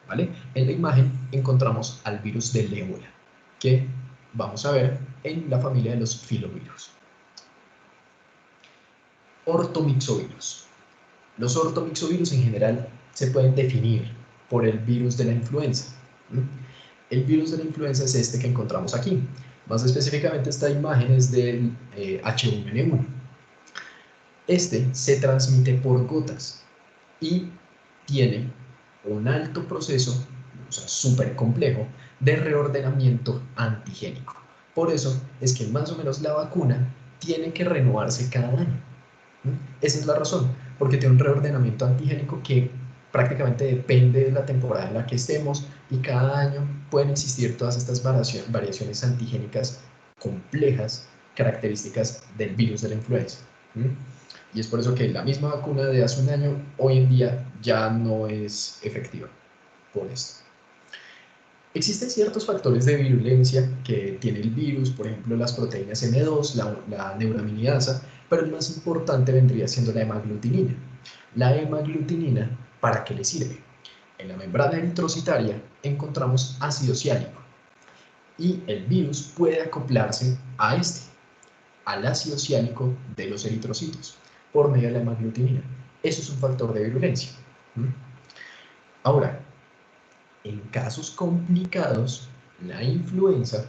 ¿Vale? En la imagen encontramos al virus del ébola, que vamos a ver en la familia de los filovirus. Ortomixovirus. Los ortomixovirus en general se pueden definir por el virus de la influenza. El virus de la influenza es este que encontramos aquí. Más específicamente, esta imagen es del H1N1. Este se transmite por gotas y tiene un alto proceso, o sea, súper complejo, de reordenamiento antigénico. Por eso es que más o menos la vacuna tiene que renovarse cada año. Esa es la razón, porque tiene un reordenamiento antigénico que prácticamente depende de la temporada en la que estemos y cada año pueden existir todas estas variaciones antigénicas complejas, características del virus de la influenza. Y es por eso que la misma vacuna de hace un año hoy en día ya no es efectiva por esto. Existen ciertos factores de virulencia que tiene el virus, por ejemplo las proteínas M2, la neuraminidasa, pero el más importante vendría siendo la hemaglutinina. La hemaglutinina, ¿para qué le sirve? En la membrana eritrocitaria encontramos ácido ciálico y el virus puede acoplarse a al ácido ciálico de los eritrocitos por medio de la hemaglutinina. Eso es un factor de virulencia. Ahora, en casos complicados, la influenza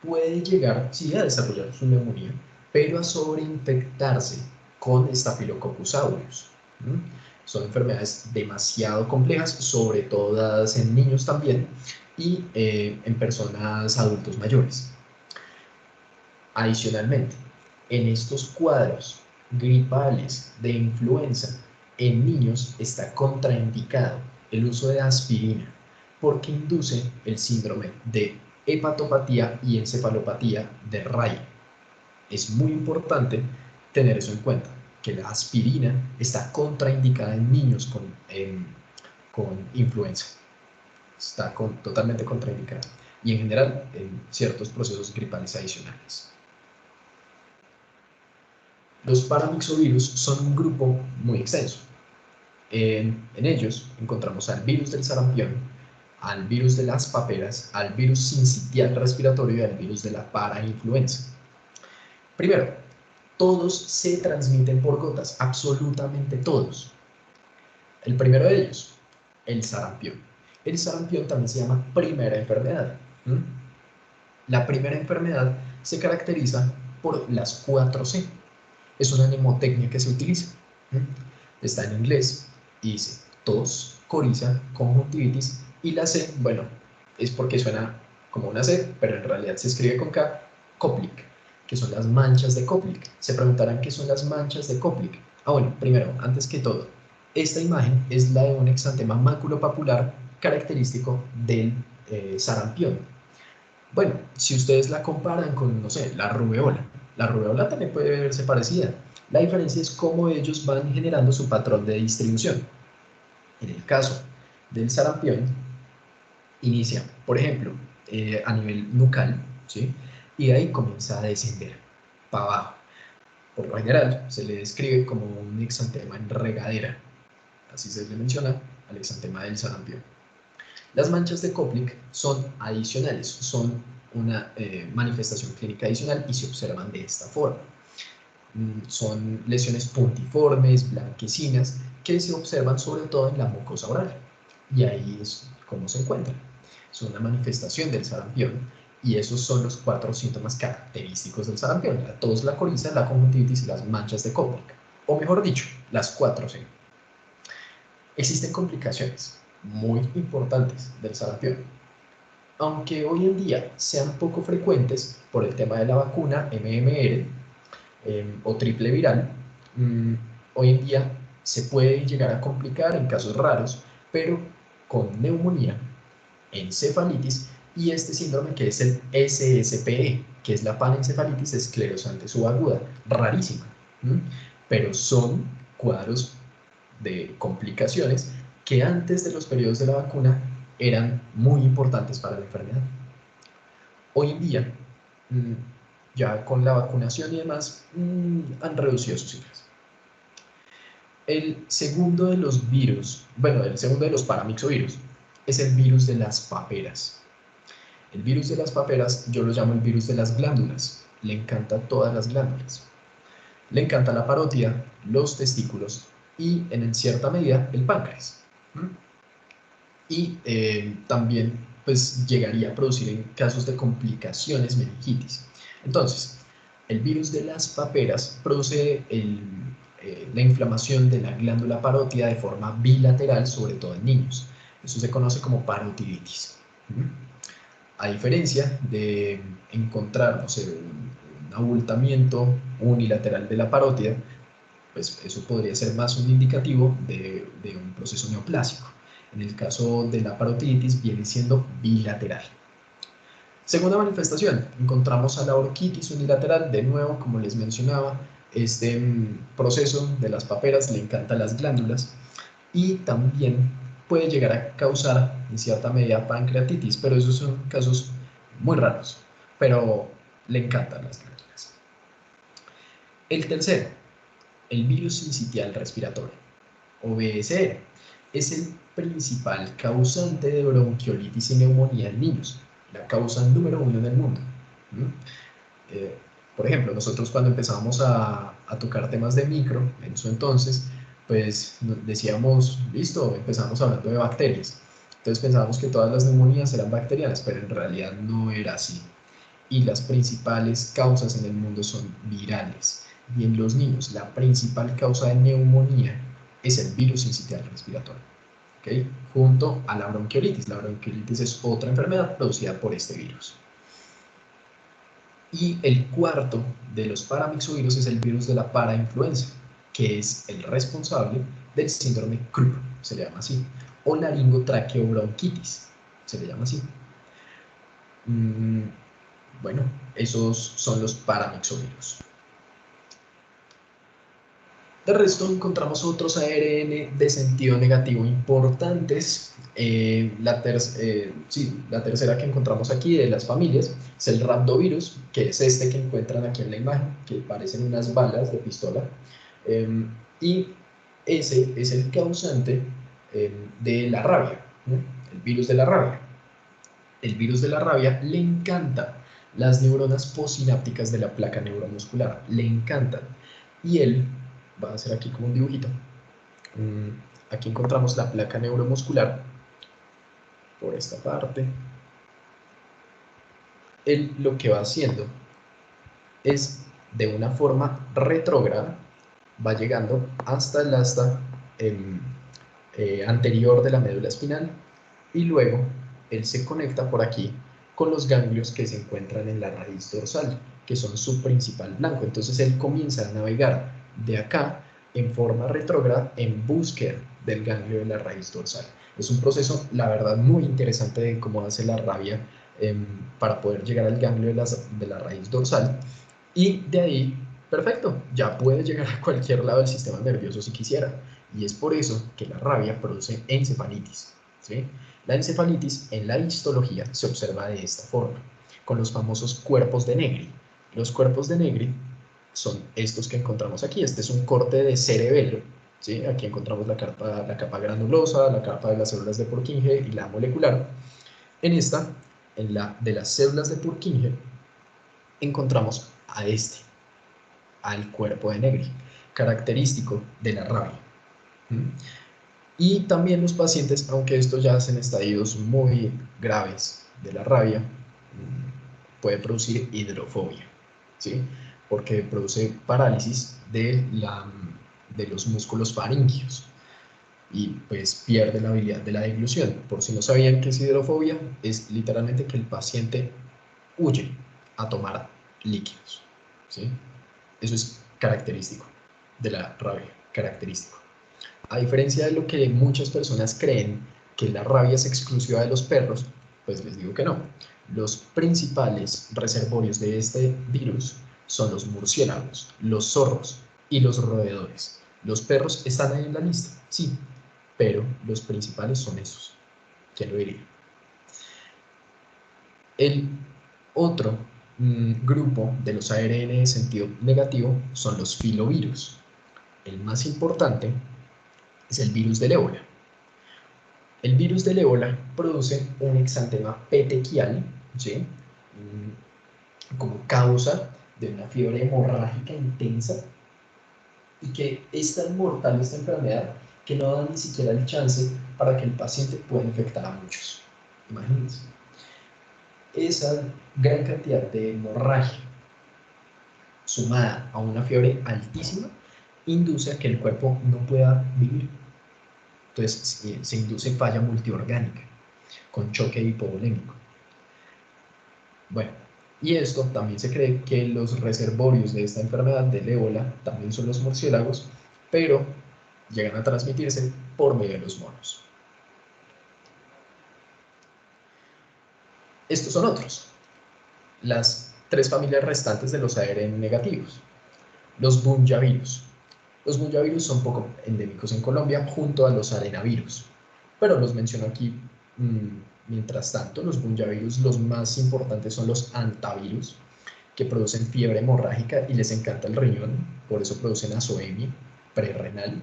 puede llegar, sí, a desarrollar su neumonía, pero a sobreinfectarse con Staphylococcus aureus. Son enfermedades demasiado complejas, sobre todo en niños también, y en personas adultos mayores. Adicionalmente, en estos cuadros gripales de influenza en niños está contraindicado el uso de aspirina porque induce el síndrome de hepatopatía y encefalopatía de Raynaud. Es muy importante tener eso en cuenta, que la aspirina está contraindicada en niños con influenza. Está totalmente contraindicada. Y en general en ciertos procesos gripales adicionales. Los paramyxovirus son un grupo muy extenso. En ellos encontramos al virus del sarampión, al virus de las paperas, al virus sincitial respiratorio y al virus de la parainfluenza. Primero, todos se transmiten por gotas, absolutamente todos. El primero de ellos, el sarampión. El sarampión también se llama primera enfermedad. La primera enfermedad se caracteriza por las 4C. Es una mnemotecnia que se utiliza. Está en inglés y dice tos, coriza, conjuntivitis y la C, bueno, es porque suena como una C, pero en realidad se escribe con K, Koplik, que son las manchas de Koplik. Se preguntarán qué son las manchas de Koplik. Bueno, primero, antes que todo, esta imagen es la de un exantema maculopapular característico del sarampión. Bueno, si ustedes la comparan con, no sé, la rubeola también puede verse parecida. La diferencia es cómo ellos van generando su patrón de distribución. En el caso del sarampión, inicia, por ejemplo, a nivel nucal, ¿sí? Y de ahí comienza a descender para abajo. Por lo general, se le describe como un exantema en regadera. Así se le menciona al exantema del sarampión. Las manchas de Koplik son adicionales, son una manifestación clínica adicional y se observan de esta forma. Son lesiones puntiformes, blanquecinas, que se observan sobre todo en la mucosa oral. Y ahí es como se encuentran. Es una manifestación del sarampión y esos son los 4 síntomas característicos del sarampión: la tos, la coriza, la conjuntivitis y las manchas de Koplik. O mejor dicho, las 4C. Existen complicaciones muy importantes del sarampión. Aunque hoy en día sean poco frecuentes por el tema de la vacuna MMR o triple viral, hoy en día se puede llegar a complicar en casos raros, pero con neumonía, encefalitis y este síndrome que es el SSPE, que es la panencefalitis esclerosante subaguda, rarísima, pero son cuadros de complicaciones que antes de los periodos de la vacuna eran muy importantes para la enfermedad. Hoy en día, ya con la vacunación y demás, han reducido sus cifras. El segundo de los virus, bueno, el segundo de los paramyxovirus, es el virus de las paperas. El virus de las paperas yo lo llamo el virus de las glándulas. Le encanta todas las glándulas. Le encanta la parótida, los testículos y en cierta medida el páncreas. Y también pues llegaría a producir en casos de complicaciones meningitis. Entonces, el virus de las paperas produce la inflamación de la glándula parótida de forma bilateral, sobre todo en niños. Eso se conoce como parotiditis. A diferencia de encontrar, no sé, un abultamiento unilateral de la parótida, pues eso podría ser más un indicativo de un proceso neoplásico. En el caso de la parotiditis viene siendo bilateral. Segunda manifestación, encontramos a la orquitis unilateral, de nuevo, como les mencionaba, este proceso de las paperas le encanta las glándulas y también puede llegar a causar en cierta medida pancreatitis, pero esos son casos muy raros, pero le encantan las glándulas. El tercero, el virus sincitial respiratorio, o BSR, es el principal causante de bronquiolitis y neumonía en niños, la causa número 1 en el mundo. Por ejemplo, nosotros cuando empezamos a tocar temas de micro, en su entonces, pues decíamos, listo, empezamos hablando de bacterias. Entonces pensábamos que todas las neumonías eran bacterianas, pero en realidad no era así. Y las principales causas en el mundo son virales. Y en los niños, la principal causa de neumonía es el virus sincitial respiratorio, ¿okay? Junto a la bronquiolitis. La bronquiolitis es otra enfermedad producida por este virus. Y el cuarto de los paramyxovirus es el virus de la parainfluenza, que es el responsable del síndrome Krupp, se le llama así, o laringotraqueobronquitis, se le llama así. Bueno, esos son los paramyxovirus. De resto, encontramos otros ARN de sentido negativo importantes. La tercera que encontramos aquí de las familias es el rhabdovirus, que es este que encuentran aquí en la imagen, que parecen unas balas de pistola. Y ese es el causante de la rabia, ¿no? El virus de la rabia. El virus de la rabia le encanta las neuronas postsinápticas de la placa neuromuscular, le encantan. Y él va a hacer aquí como un dibujito. Aquí encontramos la placa neuromuscular por esta parte. Él lo que va haciendo es de una forma retrógrada, va llegando hasta el asta anterior de la médula espinal y luego él se conecta por aquí con los ganglios que se encuentran en la raíz dorsal, que son su principal blanco. Entonces él comienza a navegar de acá en forma retrógrada en búsqueda del ganglio de la raíz dorsal. Es un proceso, la verdad, muy interesante de cómo hace la rabia para poder llegar al ganglio de la raíz dorsal. Y de ahí, perfecto, ya puede llegar a cualquier lado del sistema nervioso si quisiera. Y es por eso que la rabia produce encefalitis, ¿sí? La encefalitis en la histología se observa de esta forma, con los famosos cuerpos de Negri. Los cuerpos de Negri son estos que encontramos aquí. Este es un corte de cerebelo, ¿sí? Aquí encontramos la capa granulosa, la capa de las células de Purkinje y la molecular. En esta, en la de las células de Purkinje, encontramos a al cuerpo de Negri, característico de la rabia. Y también los pacientes, aunque esto ya hacen estadios muy graves de la rabia, puede producir hidrofobia, ¿sí? Porque produce parálisis de los músculos faríngeos y pues pierde la habilidad de la deglución. Por si no sabían qué es hidrofobia, es literalmente que el paciente huye a tomar líquidos, ¿sí? Eso es característico de la rabia, característico. A diferencia de lo que muchas personas creen, que la rabia es exclusiva de los perros, pues les digo que no. Los principales reservorios de este virus son los murciélagos, los zorros y los roedores. Los perros están ahí en la lista, sí, pero los principales son esos. ¿Quién lo diría? El otro grupo de los ARN de sentido negativo son los filovirus. El más importante es el virus del ébola. El virus del ébola produce un exantema petequial, ¿sí? Como causa de una fiebre hemorrágica intensa y que es tan mortal esta enfermedad que no da ni siquiera el chance para que el paciente pueda infectar a muchos. Imagínense. Esa gran cantidad de hemorragia sumada a una fiebre altísima induce a que el cuerpo no pueda vivir. Entonces se induce falla multiorgánica con choque hipovolémico. Bueno, y esto también se cree que los reservorios de esta enfermedad del ébola también son los murciélagos, pero llegan a transmitirse por medio de los monos. Estos son otros, las tres familias restantes de los ARN negativos, los bunyavirus. Los bunyavirus son poco endémicos en Colombia junto a los arenavirus, pero los menciono aquí. Mientras tanto, los bunyavirus, los más importantes son los hantavirus, que producen fiebre hemorrágica y les encanta el riñón, por eso producen azoemia prerrenal.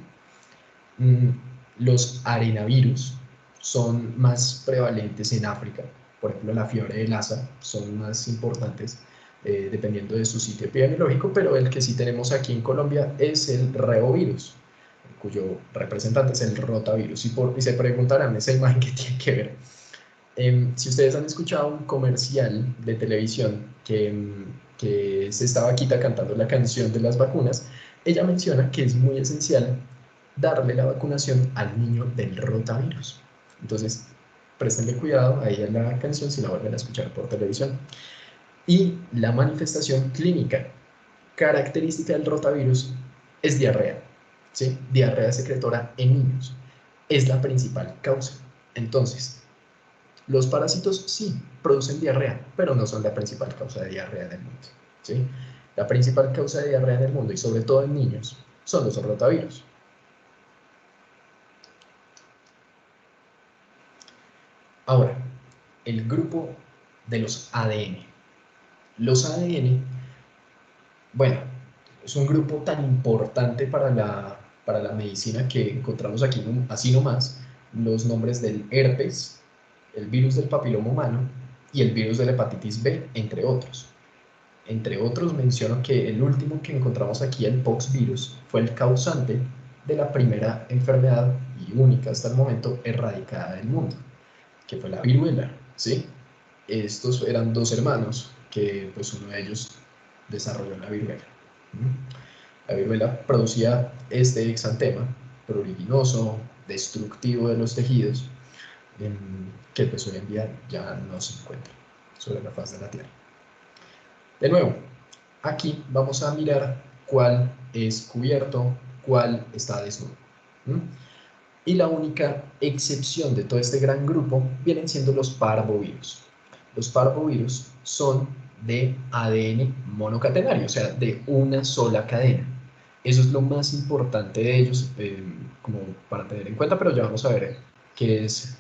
Los arenavirus son más prevalentes en África, por ejemplo la fiebre de Lassa, son más importantes dependiendo de su sitio epidemiológico, pero el que sí tenemos aquí en Colombia es el reovirus, cuyo representante es el rotavirus, y se preguntarán, ¿esa imagen qué tiene que ver? Si ustedes han escuchado un comercial de televisión que es esta vaquita cantando la canción de las vacunas, ella menciona que es muy esencial darle la vacunación al niño del rotavirus. Entonces, préstenle cuidado ahí a la canción si la vuelven a escuchar por televisión. Y la manifestación clínica característica del rotavirus es diarrea, ¿sí? Diarrea secretora en niños. Es la principal causa. Entonces, los parásitos sí producen diarrea, pero no son la principal causa de diarrea en el mundo, ¿sí? La principal causa de diarrea en el mundo, y sobre todo en niños, son los rotavirus. Ahora, el grupo de los ADN. Los ADN, bueno, es un grupo tan importante para la medicina que encontramos aquí así nomás los nombres del herpes, el virus del papiloma humano y el virus de la hepatitis B, entre otros. Entre otros, menciono que el último que encontramos aquí, el poxvirus, fue el causante de la primera enfermedad y única hasta el momento erradicada del mundo, que fue la viruela, ¿sí? Estos eran dos hermanos que pues uno de ellos desarrolló la viruela. La viruela producía este exantema pruriginoso, destructivo de los tejidos, que pues hoy en día ya no se encuentra sobre la faz de la Tierra. De nuevo, aquí vamos a mirar cuál es cubierto, cuál está desnudo. Y la única excepción de todo este gran grupo vienen siendo los parvovirus. Los parvovirus son de ADN monocatenario, o sea, de una sola cadena. Eso es lo más importante de ellos, como para tener en cuenta, pero ya vamos a ver qué es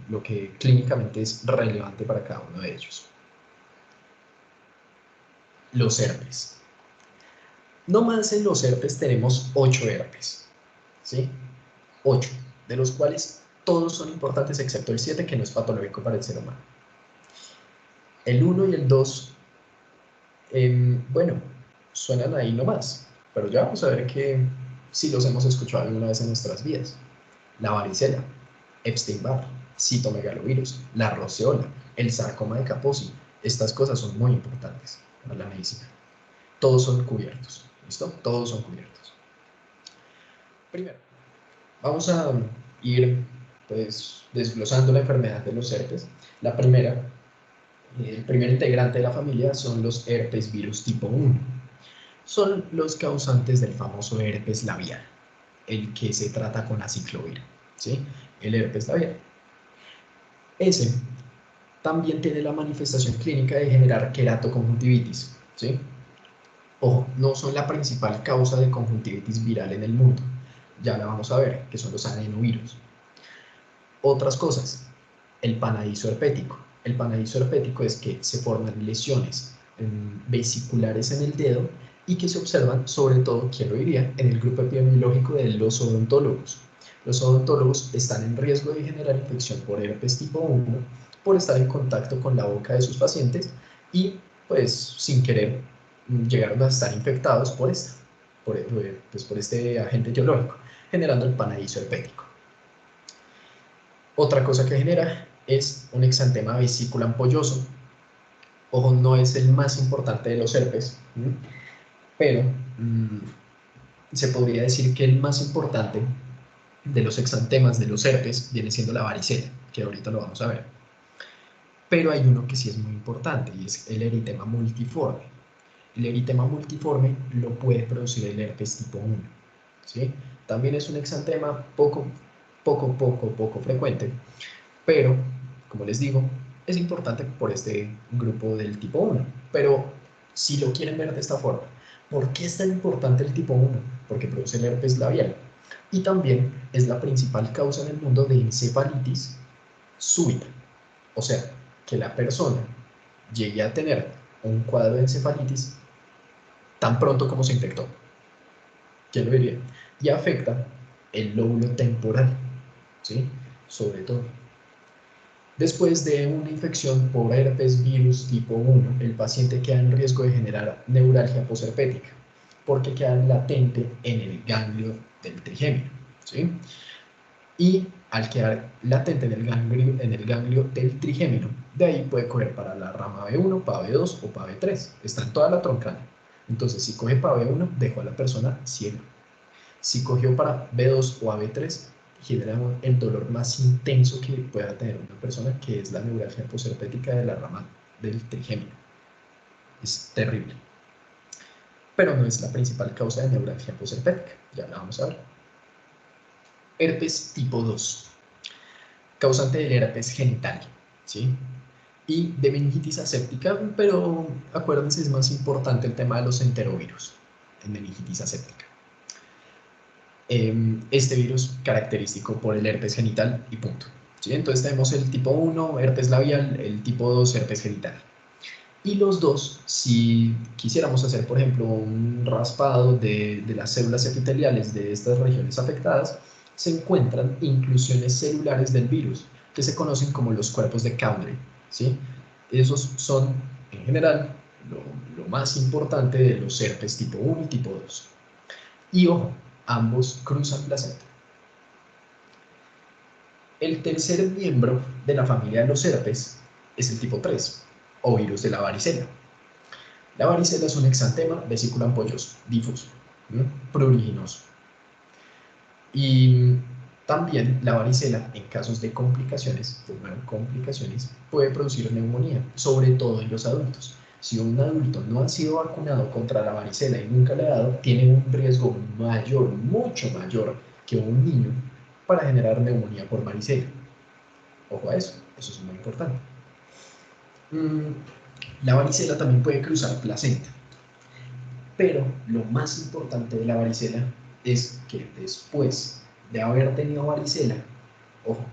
lo que clínicamente es relevante para cada uno de ellos. Los herpes. No más en los herpes tenemos 8 herpes, ¿sí? 8, de los cuales todos son importantes excepto el 7, que no es patológico para el ser humano. El 1 y el 2, bueno, suenan ahí nomás, pero ya vamos a ver que sí los hemos escuchado alguna vez en nuestras vidas. La varicela, Epstein-Barr, citomegalovirus, la roceola, el sarcoma de Kaposi. Estas cosas son muy importantes para la medicina. Todos son cubiertos, ¿listo? Todos son cubiertos. Primero, vamos a ir pues desglosando la enfermedad de los herpes. La primera, el primer integrante de la familia son los herpes virus tipo 1. Son los causantes del famoso herpes labial, el que se trata con aciclovir, ¿sí? El herpes labial. Ese también tiene la manifestación clínica de generar queratoconjuntivitis, ¿sí? Ojo, no son la principal causa de conjuntivitis viral en el mundo. Ya la vamos a ver, que son los adenovirus. Otras cosas, el panadizo herpético. El panadizo herpético es que se forman lesiones vesiculares en el dedo y que se observan, sobre todo, ¿quién lo diría?, en el grupo epidemiológico de los odontólogos. Los odontólogos están en riesgo de generar infección por herpes tipo 1 por estar en contacto con la boca de sus pacientes y pues sin querer llegaron a estar infectados por por este agente etiológico, generando el panadizo herpético. Otra cosa que genera es un exantema vesícula ampolloso. Ojo, no es el más importante de los herpes, pero se podría decir que el más importante de los exantemas de los herpes viene siendo la varicela, que ahorita lo vamos a ver. Pero hay uno que sí es muy importante y es el eritema multiforme. El eritema multiforme lo puede producir el herpes tipo 1, ¿sí? También es un exantema poco frecuente, pero, como les digo, es importante por este grupo del tipo 1. Pero si lo quieren ver de esta forma, ¿por qué es tan importante el tipo 1? Porque produce el herpes labial y también es la principal causa en el mundo de encefalitis súbita. O sea, que la persona llegue a tener un cuadro de encefalitis tan pronto como se infectó. ¿Quién lo diría? Y afecta el lóbulo temporal, ¿sí? Sobre todo. Después de una infección por herpes virus tipo 1, el paciente queda en riesgo de generar neuralgia posherpética, porque queda latente en el ganglio del trigémino, ¿sí? Y al quedar latente en el ganglio del trigémino, de ahí puede coger para la rama B1, PAV2 o PAV3. Está en toda la troncal. Entonces, si coge para B1, dejó a la persona ciega. Si cogió para B2 o AB3, genera el dolor más intenso que pueda tener una persona, que es la neuralgia posherpética de la rama del trigémino. Es terrible. Pero no es la principal causa de neuralgia posherpética. Ya la vamos a ver. Herpes tipo 2. Causante del herpes genital, ¿sí? Y de meningitis aséptica, pero acuérdense, es más importante el tema de los enterovirus en meningitis aséptica. Este virus característico por el herpes genital y punto, ¿sí? Entonces tenemos el tipo 1, herpes labial, el tipo 2, herpes genital. Y los dos, si quisiéramos hacer, por ejemplo, un raspado de las células epiteliales de estas regiones afectadas, se encuentran inclusiones celulares del virus, que se conocen como los cuerpos de Cowdrey, ¿sí? Esos son, en general, lo más importante de los herpes tipo 1 y tipo 2. Y ojo, ambos cruzan placenta. El tercer miembro de la familia de los herpes es el tipo 3, o virus de la varicela. La varicela es un exantema vesícula ampolloso, difuso, pruriginoso. Y también la varicela, en casos de complicaciones, puede producir neumonía, sobre todo en los adultos. Si un adulto no ha sido vacunado contra la varicela y nunca le ha dado, tiene un riesgo mayor, mucho mayor que un niño para generar neumonía por varicela. Ojo a eso es muy importante. La varicela también puede cruzar placenta. Pero lo más importante de la varicela es que después de haber tenido varicela, ojo,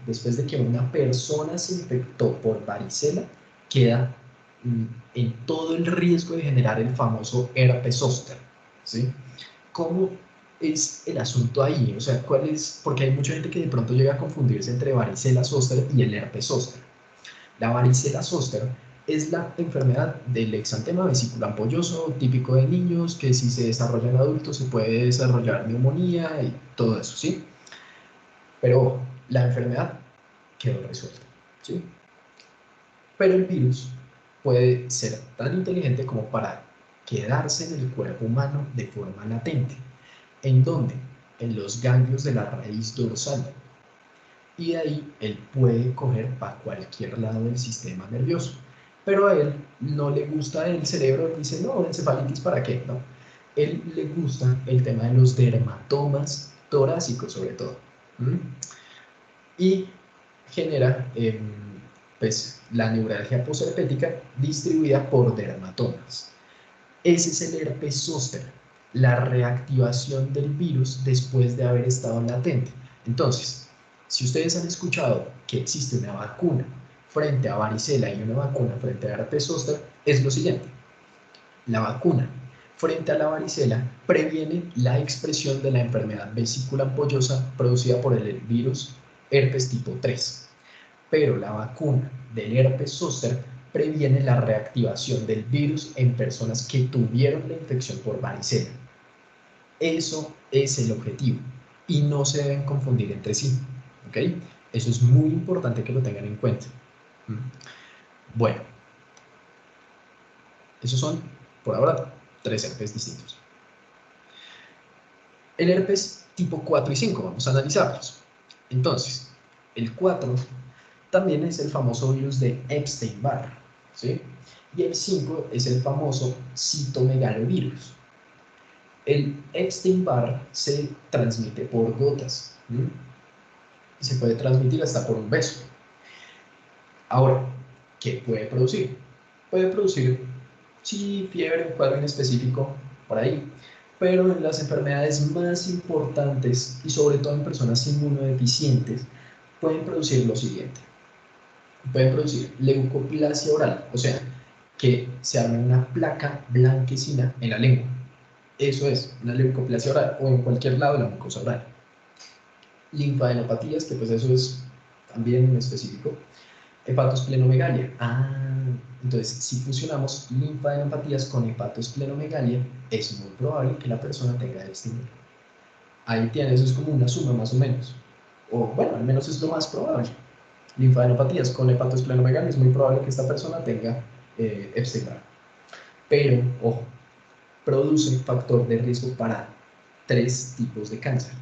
después de que una persona se infectó por varicela, queda en todo el riesgo de generar el famoso herpes zóster, ¿sí? ¿Cómo es el asunto ahí? O sea, ¿cuál es? Porque hay mucha gente que de pronto llega a confundirse entre varicela zóster y el herpes zóster. La varicela zóster es la enfermedad del exantema vesícula ampolloso típico de niños, que si se desarrolla en adultos se puede desarrollar neumonía y todo eso, ¿sí? Pero la enfermedad quedó resuelta, ¿sí? Pero el virus puede ser tan inteligente como para quedarse en el cuerpo humano de forma latente. ¿En dónde? En los ganglios de la raíz dorsal. Y de ahí él puede coger para cualquier lado del sistema nervioso. Pero a él no le gusta el cerebro, él dice, no, encefalitis, ¿para qué? No. Él le gusta el tema de los dermatomas torácicos, sobre todo. Y genera pues, la neuralgia posherpética distribuida por dermatomas. Ese es el herpes zóster, la reactivación del virus después de haber estado latente. Entonces, si ustedes han escuchado que existe una vacuna frente a varicela y una vacuna frente a herpes zóster, es lo siguiente. La vacuna frente a la varicela previene la expresión de la enfermedad vesícula ampollosa producida por el virus herpes tipo 3. pero la vacuna del herpes zóster previene la reactivación del virus en personas que tuvieron la infección por varicela. Eso es el objetivo y no se deben confundir entre sí, ¿ok? Eso es muy importante que lo tengan en cuenta. Bueno, esos son, por ahora, 3 herpes distintos. El herpes tipo 4 y 5, vamos a analizarlos. Entonces, el 4 también es el famoso virus de Epstein-Barr, ¿sí? Y el 5 es el famoso citomegalovirus. El Epstein-Barr se transmite por gotas, ¿sí? Y se puede transmitir hasta por un beso. Ahora, ¿qué puede producir? Puede producir, sí, fiebre, un cuadro en específico, por ahí, pero en las enfermedades más importantes y sobre todo en personas inmunodeficientes, pueden producir lo siguiente. Pueden producir leucoplasia oral, o sea, que se arme una placa blanquecina en la lengua. Eso es, una leucoplasia oral o en cualquier lado de la mucosa oral. Linfadenopatías, que pues eso es también en específico. Hepatosplenomegalia. Entonces, si fusionamos linfadenopatías con hepatosplenomegalia, es muy probable que la persona tenga este nivel. Ahí tienes, eso es como una suma más o menos. O bueno, al menos es lo más probable. Linfadenopatías con hepatosplenomegalia, es muy probable que esta persona tenga Epstein-Barr. Pero, ojo, produce factor de riesgo para 3 tipos de cáncer: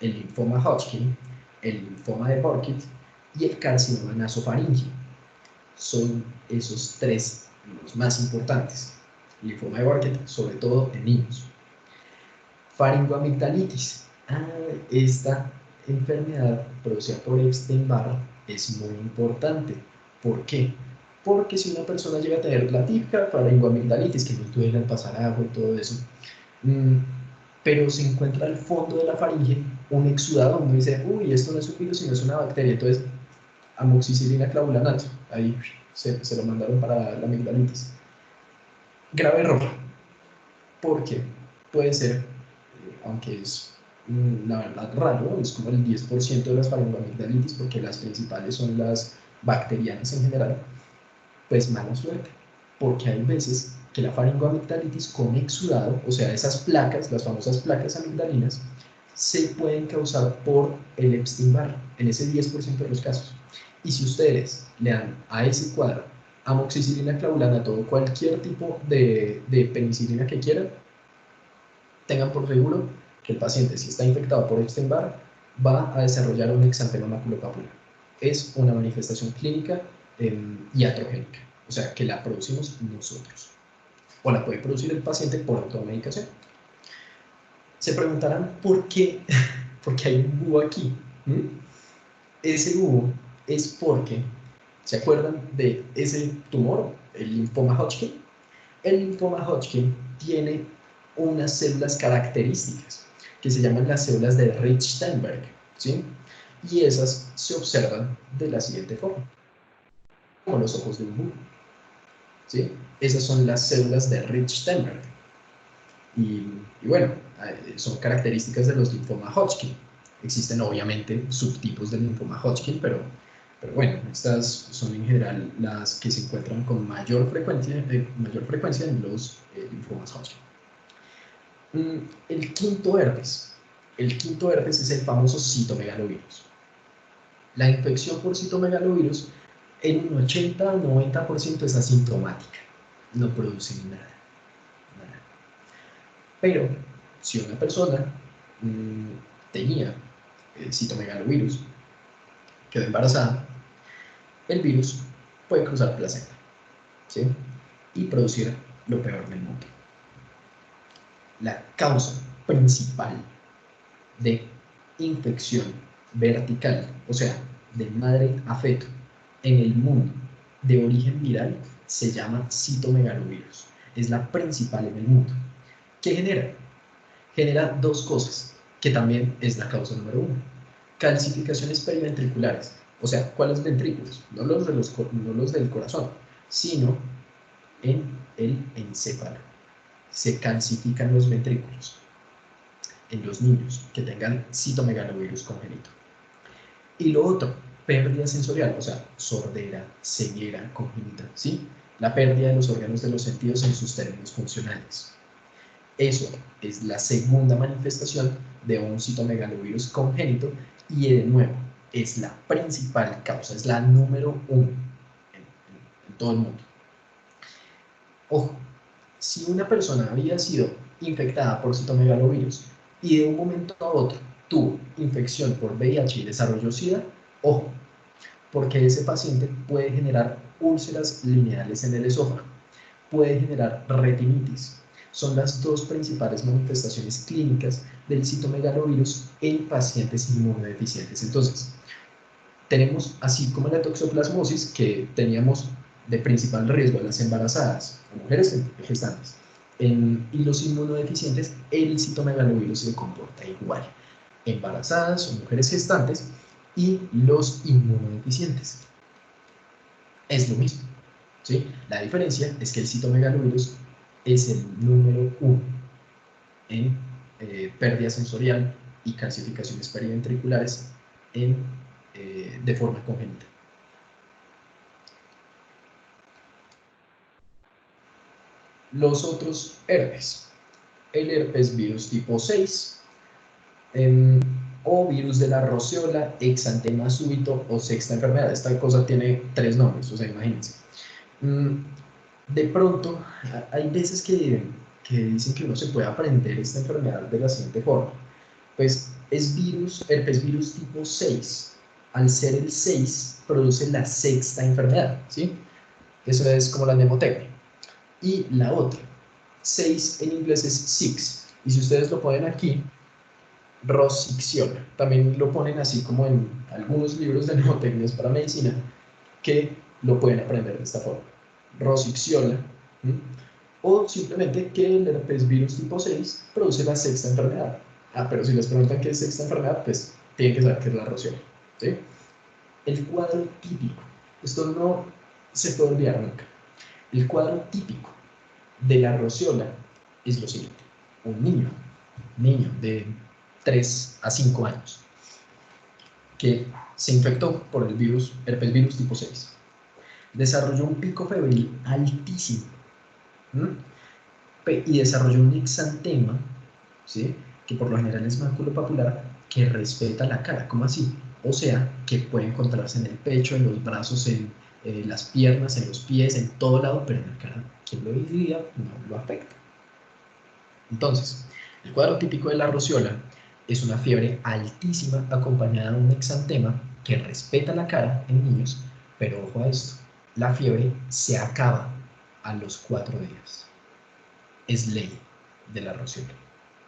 el linfoma Hodgkin, el linfoma de Burkitt y el carcinoma nasofaríngeo. Son esos 3 los más importantes. Linfoma de Burkitt, sobre todo en niños. Faringoamigdalitis. Esta enfermedad producida por Epstein-Barr es muy importante. ¿Por qué? Porque si una persona llega a tener la típica faringoamigdalitis, que no duele al pasar agua y todo eso, pero se encuentra al fondo de la faringe un exudado, uno dice, uy, esto no es un virus, sino es una bacteria. Entonces, amoxicilina clavulanato, ahí se lo mandaron para la amigdalitis. Grave error, porque puede ser, aunque es la verdad raro, es como el 10% de las faringoamigdalitis, porque las principales son las bacterianas en general, pues mala suerte, porque hay veces que la faringoamigdalitis con exudado, o sea, esas placas, las famosas placas amigdalinas, se pueden causar por el Epstein-Barr, en ese 10% de los casos. Y si ustedes le dan a ese cuadro amoxicilina clavulanato o cualquier tipo de penicilina que quieran, tengan por seguro que el paciente, si está infectado por Epstein-Barr, va a desarrollar un exantema maculopapular. Es una manifestación clínica iatrogénica, o sea, que la producimos nosotros. O la puede producir el paciente por automedicación. Se preguntarán por qué, porque hay un búho aquí. Ese búho es porque, ¿se acuerdan de ese tumor, el linfoma Hodgkin? El linfoma Hodgkin tiene unas células características que se llaman las células de Rich-Steinberg, ¿sí? Y esas se observan de la siguiente forma, como los ojos de un búho, ¿sí? Esas son las células de Rich-Steinberg. Y bueno, son características de los linfomas Hodgkin. Existen obviamente subtipos del linfoma Hodgkin, pero bueno, estas son en general las que se encuentran con mayor frecuencia en los linfomas Hodgkin. El quinto herpes. El quinto herpes es el famoso citomegalovirus. La infección por citomegalovirus en un 80 o 90% es asintomática, no produce nada. Pero si una persona tenía citomegalovirus, quedó embarazada, el virus puede cruzar placenta, ¿sí? Y producir lo peor del mundo. La causa principal de infección vertical, o sea, de madre a feto en el mundo de origen viral, se llama citomegalovirus. Es la principal en el mundo. ¿Qué genera? Genera 2 cosas, que también es la causa número 1. Calcificaciones periventriculares, o sea, ¿cuáles ventrículos? No los del corazón, sino en el encéfalo. Se calcifican los ventrículos en los niños que tengan citomegalovirus congénito. Y lo otro, pérdida sensorial, o sea, sordera, ceguera congénita, ¿sí? La pérdida de los órganos de los sentidos en sus términos funcionales. Eso es la segunda manifestación de un citomegalovirus congénito y de nuevo, es la principal causa, es la número 1 en todo el mundo. Ojo, si una persona había sido infectada por citomegalovirus y de un momento a otro tuvo infección por VIH y desarrolló SIDA, ojo, porque ese paciente puede generar úlceras lineales en el esófago, puede generar retinitis. Son las dos principales manifestaciones clínicas del citomegalovirus en pacientes inmunodeficientes. Entonces, tenemos, así como la toxoplasmosis, que teníamos de principal riesgo a las embarazadas, a mujeres gestantes, y los inmunodeficientes, el citomegalovirus se comporta igual. Embarazadas o mujeres gestantes y los inmunodeficientes. Es lo mismo, ¿sí? La diferencia es que el citomegalovirus es el número 1 en pérdida sensorial y calcificaciones periventriculares de forma congénita. Los otros herpes. El herpes virus tipo 6, o virus de la rociola, exantema súbito o sexta enfermedad. Esta cosa tiene 3 nombres, o sea, imagínense. De pronto, hay veces que dicen que uno se puede aprender esta enfermedad de la siguiente forma. Pues es herpes virus tipo 6. Al ser el 6, produce la sexta enfermedad, ¿sí? Eso es como la mnemotecnia. Y la otra, 6 en inglés es six. Y si ustedes lo ponen aquí, Rossicxiola. También lo ponen así como en algunos libros de mnemotecnias para medicina, que lo pueden aprender de esta forma. Rossicxiola. O simplemente que el herpes virus tipo 6 produce la sexta enfermedad. Pero si les preguntan qué es sexta enfermedad, pues tienen que saber qué es la rociola, ¿sí? El cuadro típico. Esto no se puede olvidar nunca. El cuadro típico de la rociola es lo siguiente. Un niño de 3 a 5 años, que se infectó por el virus, herpes virus tipo 6. Desarrolló un pico febril altísimo, y desarrolló un exantema, ¿sí? Que por lo general es maculopapular, que respeta la cara. ¿Cómo así? O sea, que puede encontrarse en el pecho, en los brazos, en las piernas, en los pies, en todo lado, pero en la cara, ¿quién lo diría? No lo afecta. Entonces, el cuadro típico de la rociola es una fiebre altísima acompañada de un exantema que respeta la cara en niños, pero ojo a esto, la fiebre se acaba a los 4 días. Es ley de la rociola,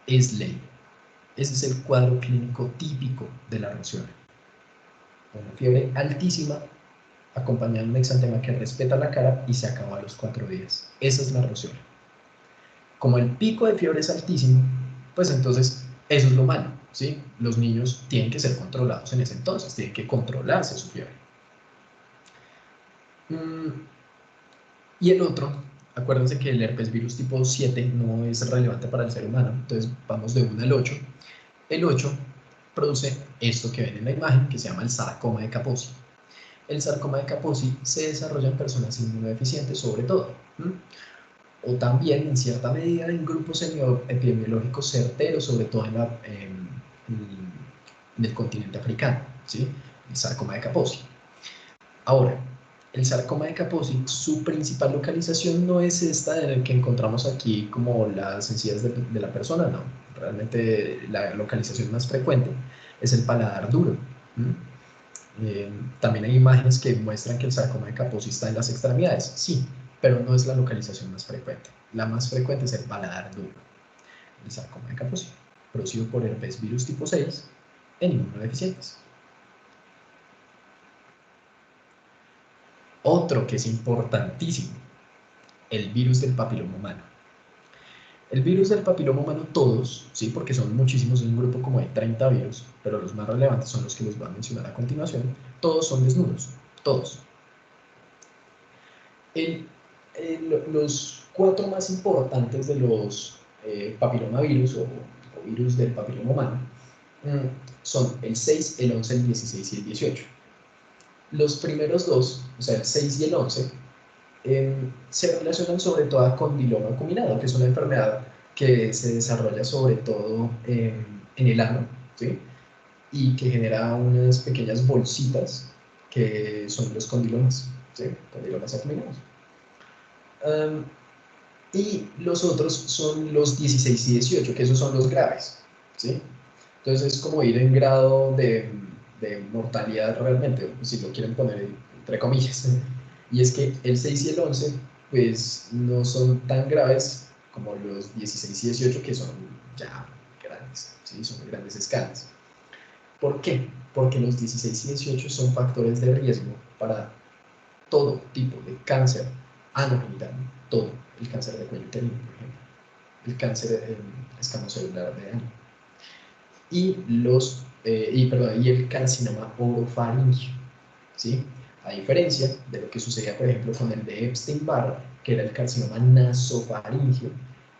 es ley. Ese es el cuadro clínico típico de la rociola. Una fiebre altísima acompañada de un exantema que respeta la cara y se acaba a los 4 días. Esa es la rociola. Como el pico de fiebre es altísimo, pues entonces eso es lo malo, ¿sí? Los niños tienen que ser controlados en ese entonces, tienen que controlarse su fiebre. Y el otro, acuérdense que el herpes virus tipo 7 no es relevante para el ser humano, entonces vamos de 1 al 8. El 8 produce esto que ven en la imagen, que se llama el sarcoma de Kaposi. El sarcoma de Kaposi se desarrolla en personas inmunodeficientes sobre todo, o también en cierta medida en grupos epidemiológicos certeros, sobre todo en el continente africano, ¿sí? El sarcoma de Kaposi. Ahora, el sarcoma de Kaposi, su principal localización no es esta que encontramos aquí como las encías de la persona, no. Realmente la localización más frecuente es el paladar duro. También hay imágenes que muestran que el sarcoma de Kaposi está en las extremidades, sí, pero no es la localización más frecuente. La más frecuente es el paladar duro, el sarcoma de Kaposi, producido por herpes virus tipo 6 en inmunodeficientes. Otro que es importantísimo, el virus del papiloma humano. El virus del papiloma humano, todos, ¿sí? Porque son muchísimos, es un grupo como de 30 virus, pero los más relevantes son los que les voy a mencionar a continuación, todos son desnudos, todos. Los 4 más importantes de los papilomavirus o virus del papiloma humano son el 6, el 11, el 16 y el 18. Los primeros dos, o sea, el 6 y el 11, se relacionan sobre todo a condiloma acuminado, que es una enfermedad que se desarrolla sobre todo en el ano, ¿sí? Y que genera unas pequeñas bolsitas que son los condilomas, ¿sí? Condilomas acuminados. Um, y los otros son los 16 y 18, que esos son los graves, ¿sí? Entonces es como ir en grado de mortalidad realmente, si lo quieren poner entre comillas. Y es que el 6 y el 11 pues no son tan graves como los 16 y 18, que son ya grandes, ¿sí? Son grandes escalas. ¿Por qué? Porque los 16 y 18 son factores de riesgo para todo tipo de cáncer anogenital, todo, el cáncer de cuello uterino, por ejemplo, el cáncer escamocelular de ano, y el carcinoma orofaringio, ¿sí? A diferencia de lo que sucedía, por ejemplo, con el de Epstein-Barr, que era el carcinoma nasofaringio,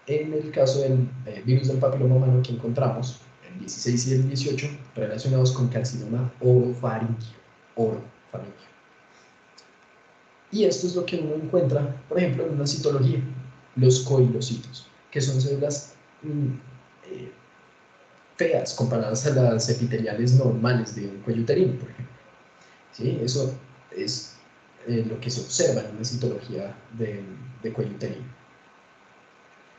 en el caso del virus del papiloma humano que encontramos, el 16 y el 18, relacionados con carcinoma orofaringio, orofaringio. Y esto es lo que uno encuentra, por ejemplo, en una citología, los coilocitos, que son células eh, feas comparadas a las epiteliales normales de un cuello uterino, por ejemplo. ¿Sí? Eso es lo que se observa en una citología de cuello uterino.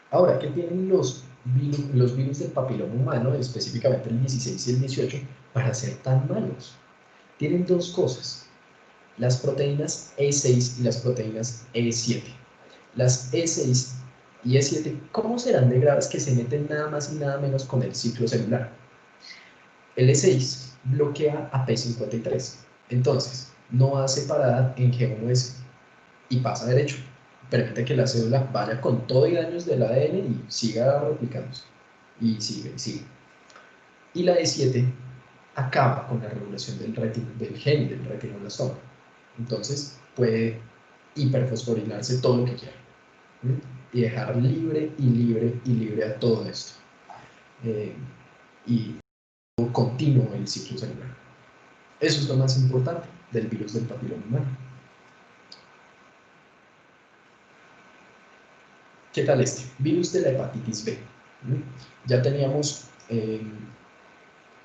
Ahora, ¿qué tienen los virus del papiloma humano, específicamente el 16 y el 18, para ser tan malos? Tienen dos cosas, las proteínas E6 y las proteínas E7. Las E6 y E7, ¿cómo serán de graves que se meten nada más y nada menos con el ciclo celular? El E6 bloquea a P53, entonces no hace parada en G1S y pasa derecho. Permite que la célula vaya con todo y daños del ADN y siga replicándose. Y sigue, y sigue. Y la E7 acaba con la regulación del gen del retinoblastoma. Entonces puede hiperfosforilarse todo lo que quiera. ¿Mm? Y dejar libre y libre y libre a todo esto. Y continuo el ciclo celular. Eso es lo más importante del virus del papiloma humano. ¿Qué tal este? Virus de la hepatitis B. Ya teníamos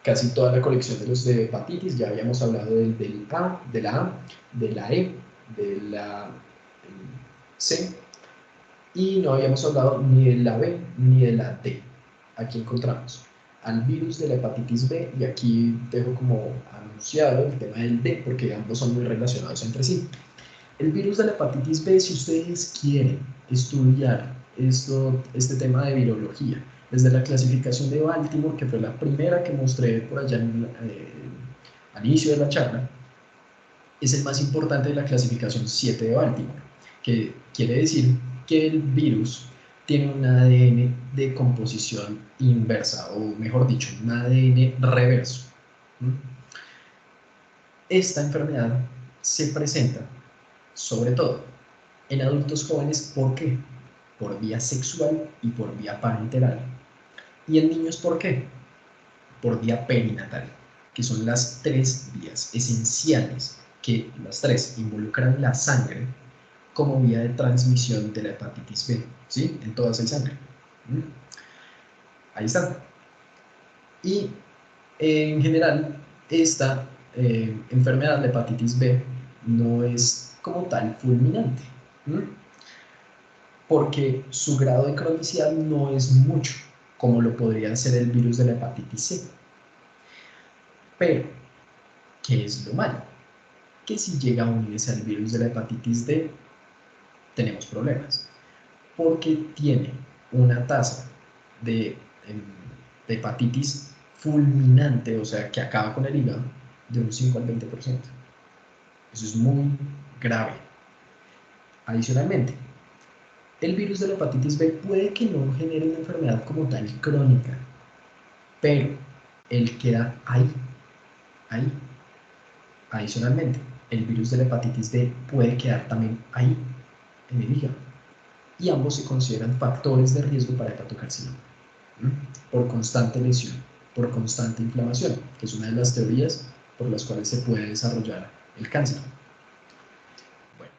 casi toda la colección de los de hepatitis, ya habíamos hablado del A, de la A, de la E, de la C, y no habíamos hablado ni de la B ni de la D. Aquí encontramos al virus de la hepatitis B, y aquí dejo como anunciado el tema del D, porque ambos son muy relacionados entre sí. El virus de la hepatitis B, si ustedes quieren estudiar este tema de virología, desde la clasificación de Baltimore, que fue la primera que mostré por allá al inicio de la charla, es el más importante de la clasificación 7 de Baltimore, que quiere decir que el virus tiene un ADN de composición inversa, o mejor dicho, un ADN reverso. Esta enfermedad se presenta sobre todo en adultos jóvenes. ¿Por qué? Por vía sexual y por vía parenteral. ¿Y en niños por qué? Por vía perinatal, que son las tres vías esenciales, que las tres involucran la sangre como vía de transmisión de la hepatitis B, ¿sí? En todas hay sangre. Ahí está. Y en general, esta enfermedad, la hepatitis B, no es como tal fulminante, porque su grado de cronicidad no es mucho, como lo podría ser el virus de la hepatitis C. Pero, ¿qué es lo malo? Que si llega a unirse al virus de la hepatitis D, tenemos problemas, porque tiene una tasa de, de hepatitis fulminante, o sea, que acaba con el hígado, de un 5 al 20%. Eso es muy grave. Adicionalmente, el virus de la hepatitis B puede que no genere una enfermedad como tal crónica, pero él queda ahí, ahí. Adicionalmente, el virus de la hepatitis D puede quedar también ahí, en el hígado, y ambos se consideran factores de riesgo para hepatocarcinoma, por constante lesión, por constante inflamación, que es una de las teorías por las cuales se puede desarrollar el cáncer. Bueno,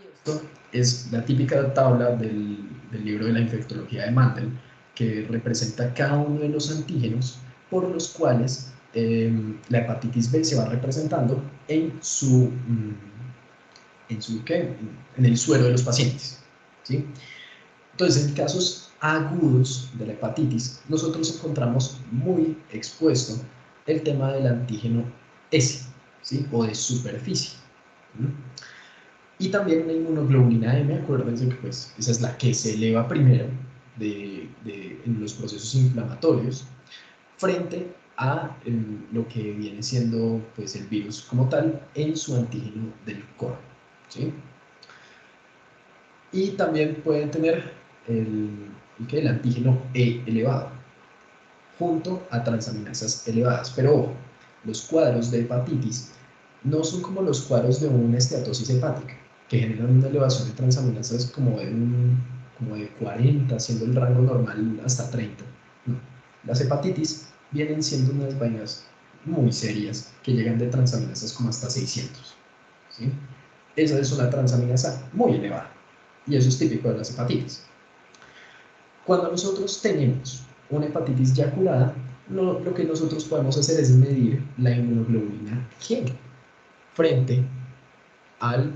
y esto es la típica tabla del libro de la infectología de Mandel, que representa cada uno de los antígenos por los cuales la hepatitis B se va representando en en el suero de los pacientes, ¿sí? Entonces, en casos agudos de la hepatitis, nosotros encontramos muy expuesto el tema del antígeno S, ¿sí? O de superficie. ¿Mm? Y también la inmunoglobulina M, acuérdense que pues, esa es la que se eleva primero en los procesos inflamatorios frente a lo que viene siendo pues, el virus como tal en su antígeno del core, ¿sí? Y también pueden tener el antígeno E elevado junto a transaminasas elevadas. Pero ojo, los cuadros de hepatitis no son como los cuadros de una esteatosis hepática, que generan una elevación de transaminasas como de 40, siendo el rango normal hasta 30. No. Las hepatitis vienen siendo unas vainas muy serias que llegan de transaminasas como hasta 600. ¿Sí? Esa es una transaminasa muy elevada y eso es típico de las hepatitis. Cuando nosotros tenemos una hepatitis ya curada, lo que nosotros podemos hacer es medir la inmunoglobulina G frente al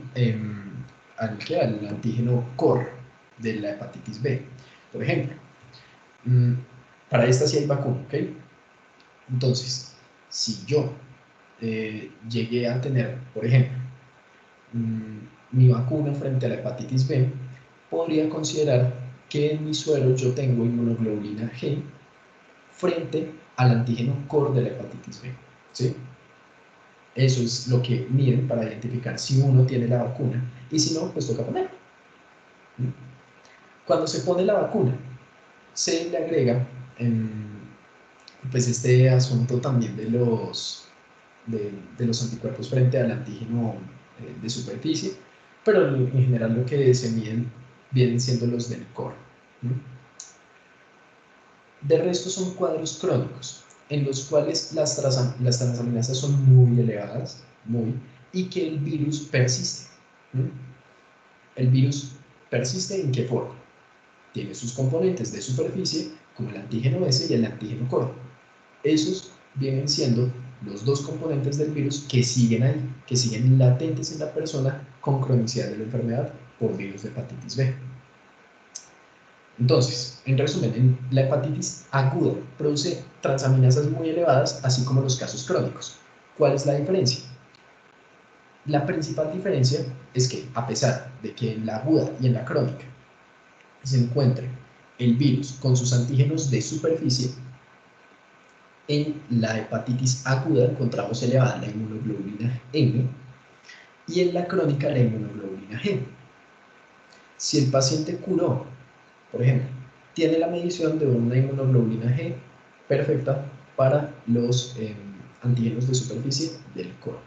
antígeno core de la hepatitis B. Por ejemplo, para esta sí hay vacuna, ¿ok? Entonces, si yo llegué a tener, por ejemplo, mi vacuna frente a la hepatitis B, podría considerar que en mi suero yo tengo inmunoglobulina G frente al antígeno core de la hepatitis B, ¿sí? Eso es lo que miden para identificar si uno tiene la vacuna y si no, pues toca ponerla. Cuando se pone la vacuna, se le agrega pues este asunto también de los anticuerpos frente al antígeno de superficie, pero en general lo que se miden vienen siendo los del core. De resto son cuadros crónicos, en los cuales las transaminasas son muy elevadas, y que el virus persiste. ¿El virus persiste en qué forma? Tiene sus componentes de superficie, como el antígeno S y el antígeno core. Esos vienen siendo los dos componentes del virus que siguen ahí, que siguen latentes en la persona con cronicidad de la enfermedad por virus de hepatitis B. Entonces, en resumen, la hepatitis aguda produce transaminasas muy elevadas, así como los casos crónicos. ¿Cuál es la diferencia? La principal diferencia es que, a pesar de que en la aguda y en la crónica se encuentre el virus con sus antígenos de superficie, en la hepatitis aguda encontramos elevada la inmunoglobulina M y en la crónica la inmunoglobulina G. Si el paciente curó, por ejemplo, tiene la medición de una inmunoglobulina G perfecta para los antígenos de superficie del core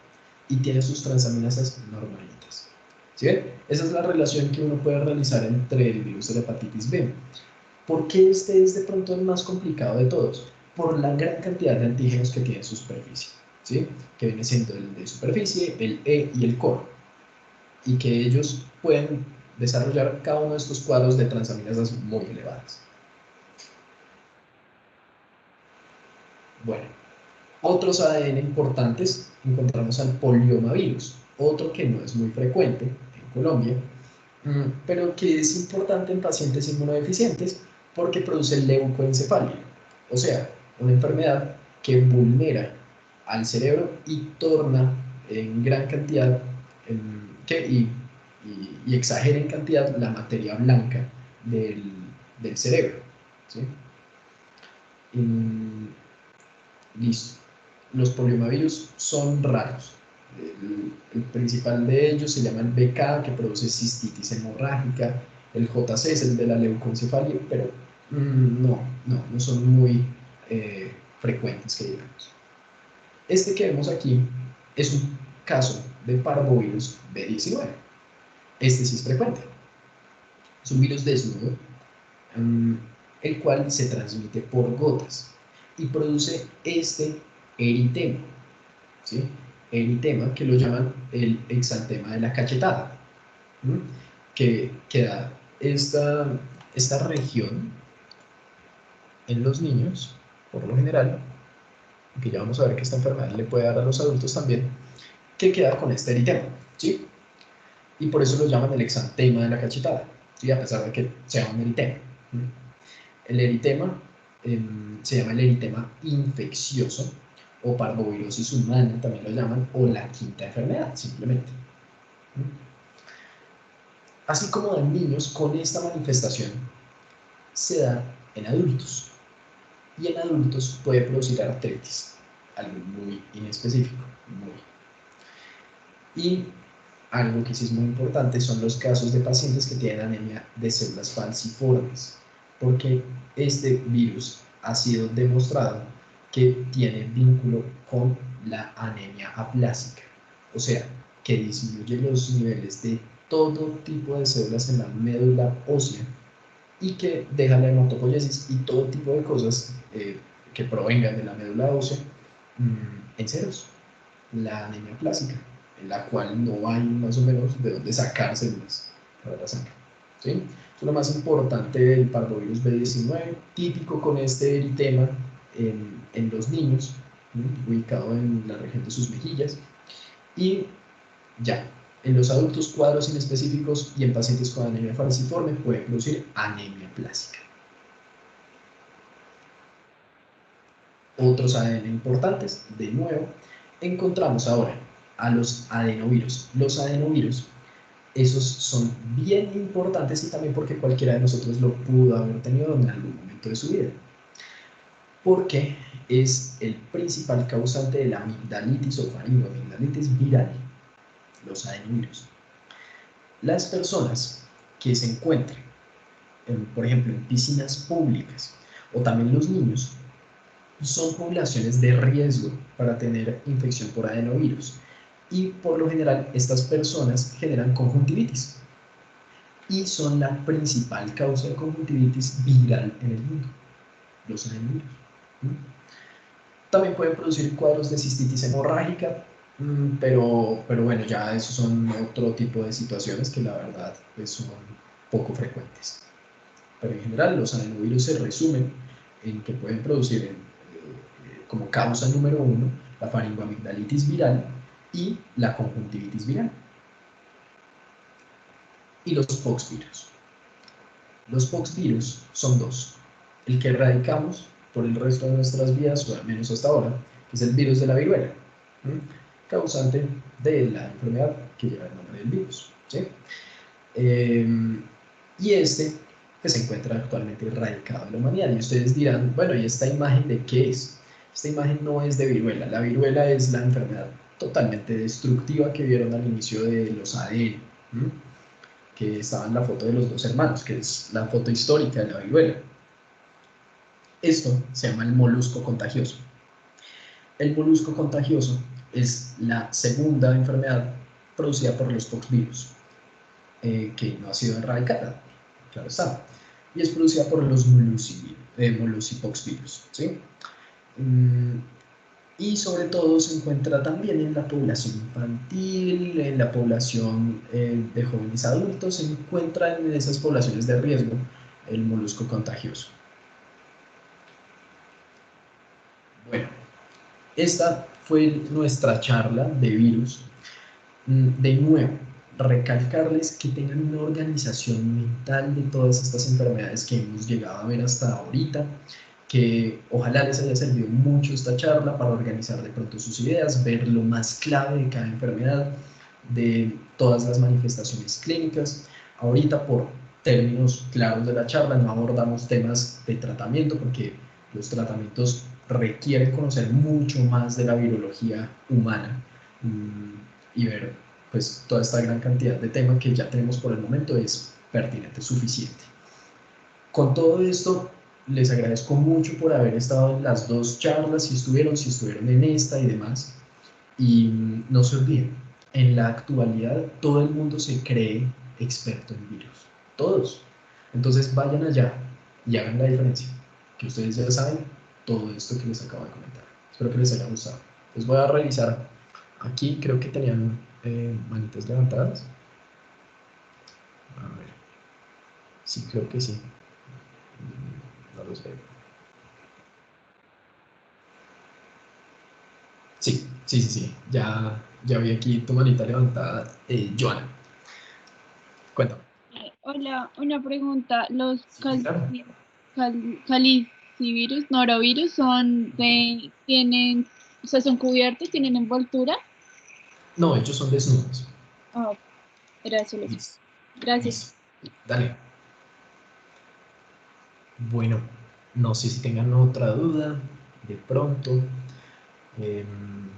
y tiene sus transaminasas normalitas. ¿Sí ven? Esa es la relación que uno puede realizar entre el virus de la hepatitis B. ¿Por qué este es de pronto el más complicado de todos? Por la gran cantidad de antígenos que tiene su superficie, ¿sí? Que viene siendo el de superficie, el E y el core, y que ellos pueden desarrollar cada uno de estos cuadros de transaminasas muy elevadas. Bueno, otros ADN importantes encontramos al poliomavirus, otro que no es muy frecuente en Colombia, pero que es importante en pacientes inmunodeficientes porque produce leucoencefalia, o sea, una enfermedad que vulnera al cerebro y torna en gran cantidad y exagera en cantidad la materia blanca del cerebro. ¿Sí? Listo. Los poliomavirus son raros. El principal de ellos se llama el BK, que produce cistitis hemorrágica. El JC es el de la leucoencefalia, pero no son muy frecuentes, que digamos. Este que vemos aquí es un caso de parvovirus B19. Este sí es frecuente. Es un virus desnudo, el cual se transmite por gotas y produce este eritema, ¿sí? eritema que lo llaman el exantema de la cachetada, ¿m? que da esta región en los niños, por lo general, que ya vamos a ver que esta enfermedad le puede dar a los adultos también, que queda con este eritema, ¿sí? Y por eso lo llaman el exantema de la cachetada, ¿sí? A pesar de que sea un eritema. El eritema se llama el eritema infeccioso, o parvovirosis humana también lo llaman, o la quinta enfermedad, simplemente. Así como en niños, con esta manifestación se da en adultos. Y en adultos puede producir artritis, algo muy inespecífico. Y algo que sí es muy importante son los casos de pacientes que tienen anemia de células falciformes, porque este virus ha sido demostrado que tiene vínculo con la anemia aplásica, o sea, que disminuye los niveles de todo tipo de células en la médula ósea y que deja la hematopoiesis y todo tipo de cosas que provengan de la médula ósea en ceros, la anemia plástica, en la cual no hay más o menos de dónde sacar células para la sangre. ¿Sí? Eso es lo más importante del parvovirus B19, típico con este eritema en los niños, ¿sí? Ubicado en la región de sus mejillas, y ya, en los adultos cuadros inespecíficos y en pacientes con anemia falciforme puede producir anemia plástica. Otros ADN importantes, de nuevo, encontramos ahora a los adenovirus. Los adenovirus, esos son bien importantes y también porque cualquiera de nosotros lo pudo haber tenido en algún momento de su vida. Porque es el principal causante de la amigdalitis o faringoamigdalitis viral, los adenovirus. Las personas que se encuentren, por ejemplo, en piscinas públicas o también los niños, son poblaciones de riesgo para tener infección por adenovirus. Y por lo general, estas personas generan conjuntivitis y son la principal causa de conjuntivitis viral en el mundo, los adenovirus. También pueden producir cuadros de cistitis hemorrágica, pero bueno, ya esos son otro tipo de situaciones que la verdad pues, son poco frecuentes. Pero en general los adenovirus se resumen en que pueden producir como causa número 1 la faringoamigdalitis viral y la conjuntivitis viral. Y los poxvirus. Los poxvirus son dos. El que erradicamos por el resto de nuestras vidas, o al menos hasta ahora, que es el virus de la viruela, causante de la enfermedad que lleva el nombre del virus. ¿Sí? Y este que se encuentra actualmente erradicado en la humanidad. Y ustedes dirán, bueno, ¿y esta imagen de qué es? Esta imagen no es de viruela. La viruela es la enfermedad totalmente destructiva que vieron al inicio de los ADN, que estaba en la foto de los dos hermanos, que es la foto histórica de la viruela. Esto se llama el molusco contagioso. El molusco contagioso es la segunda enfermedad producida por los poxvirus, que no ha sido erradicada, claro está, y es producida por los moluscopoxvirus, ¿sí? Y sobre todo se encuentra también en la población infantil, en la población de jóvenes adultos, se encuentra en esas poblaciones de riesgo el molusco contagioso. Bueno, esta fue nuestra charla de virus. De nuevo, recalcarles que tengan una organización mental de todas estas enfermedades que hemos llegado a ver hasta ahorita, que ojalá les haya servido mucho esta charla para organizar de pronto sus ideas, ver lo más clave de cada enfermedad, de todas las manifestaciones clínicas. Ahorita, por términos claros de la charla, no abordamos temas de tratamiento porque los tratamientos requieren conocer mucho más de la virología humana y ver pues toda esta gran cantidad de temas que ya tenemos por el momento es pertinente, suficiente. Con todo esto, les agradezco mucho por haber estado en las dos charlas, si estuvieron en esta y demás. Y no se olviden, en la actualidad todo el mundo se cree experto en virus, todos. Entonces vayan allá y hagan la diferencia, que ustedes ya saben todo esto que les acabo de comentar. Espero que les haya gustado. Les voy a revisar Aquí creo que tenían manitas levantadas. A ver, sí, creo que sí. No los veo. Sí, sí, sí, sí. Ya vi aquí tu manita levantada. Joana, cuéntame. Hola, una pregunta. ¿Los Sí, claro. calicivirus, norovirus tienen, o sea, son cubiertos, tienen envoltura? No, ellos son desnudos. Ah, era solo eso. Listo, Gracias. listo. Dale. Bueno, no sé si tengan otra duda de pronto. Bueno,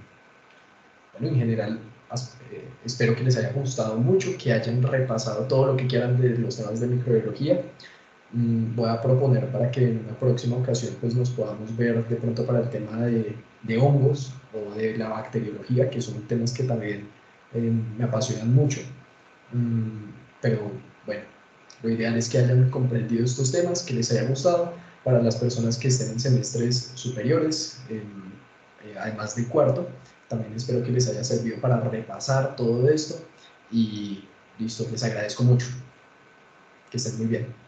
en general, espero que les haya gustado mucho, que hayan repasado todo lo que quieran de los temas de microbiología. Voy a proponer para que en una próxima ocasión pues, nos podamos ver de pronto para el tema de hongos o de la bacteriología, que son temas que también me apasionan mucho. Pero bueno, lo ideal es que hayan comprendido estos temas, que les haya gustado. Para las personas que estén en semestres superiores, además de cuarto, también espero que les haya servido para repasar todo esto y listo, les agradezco mucho. Que estén muy bien.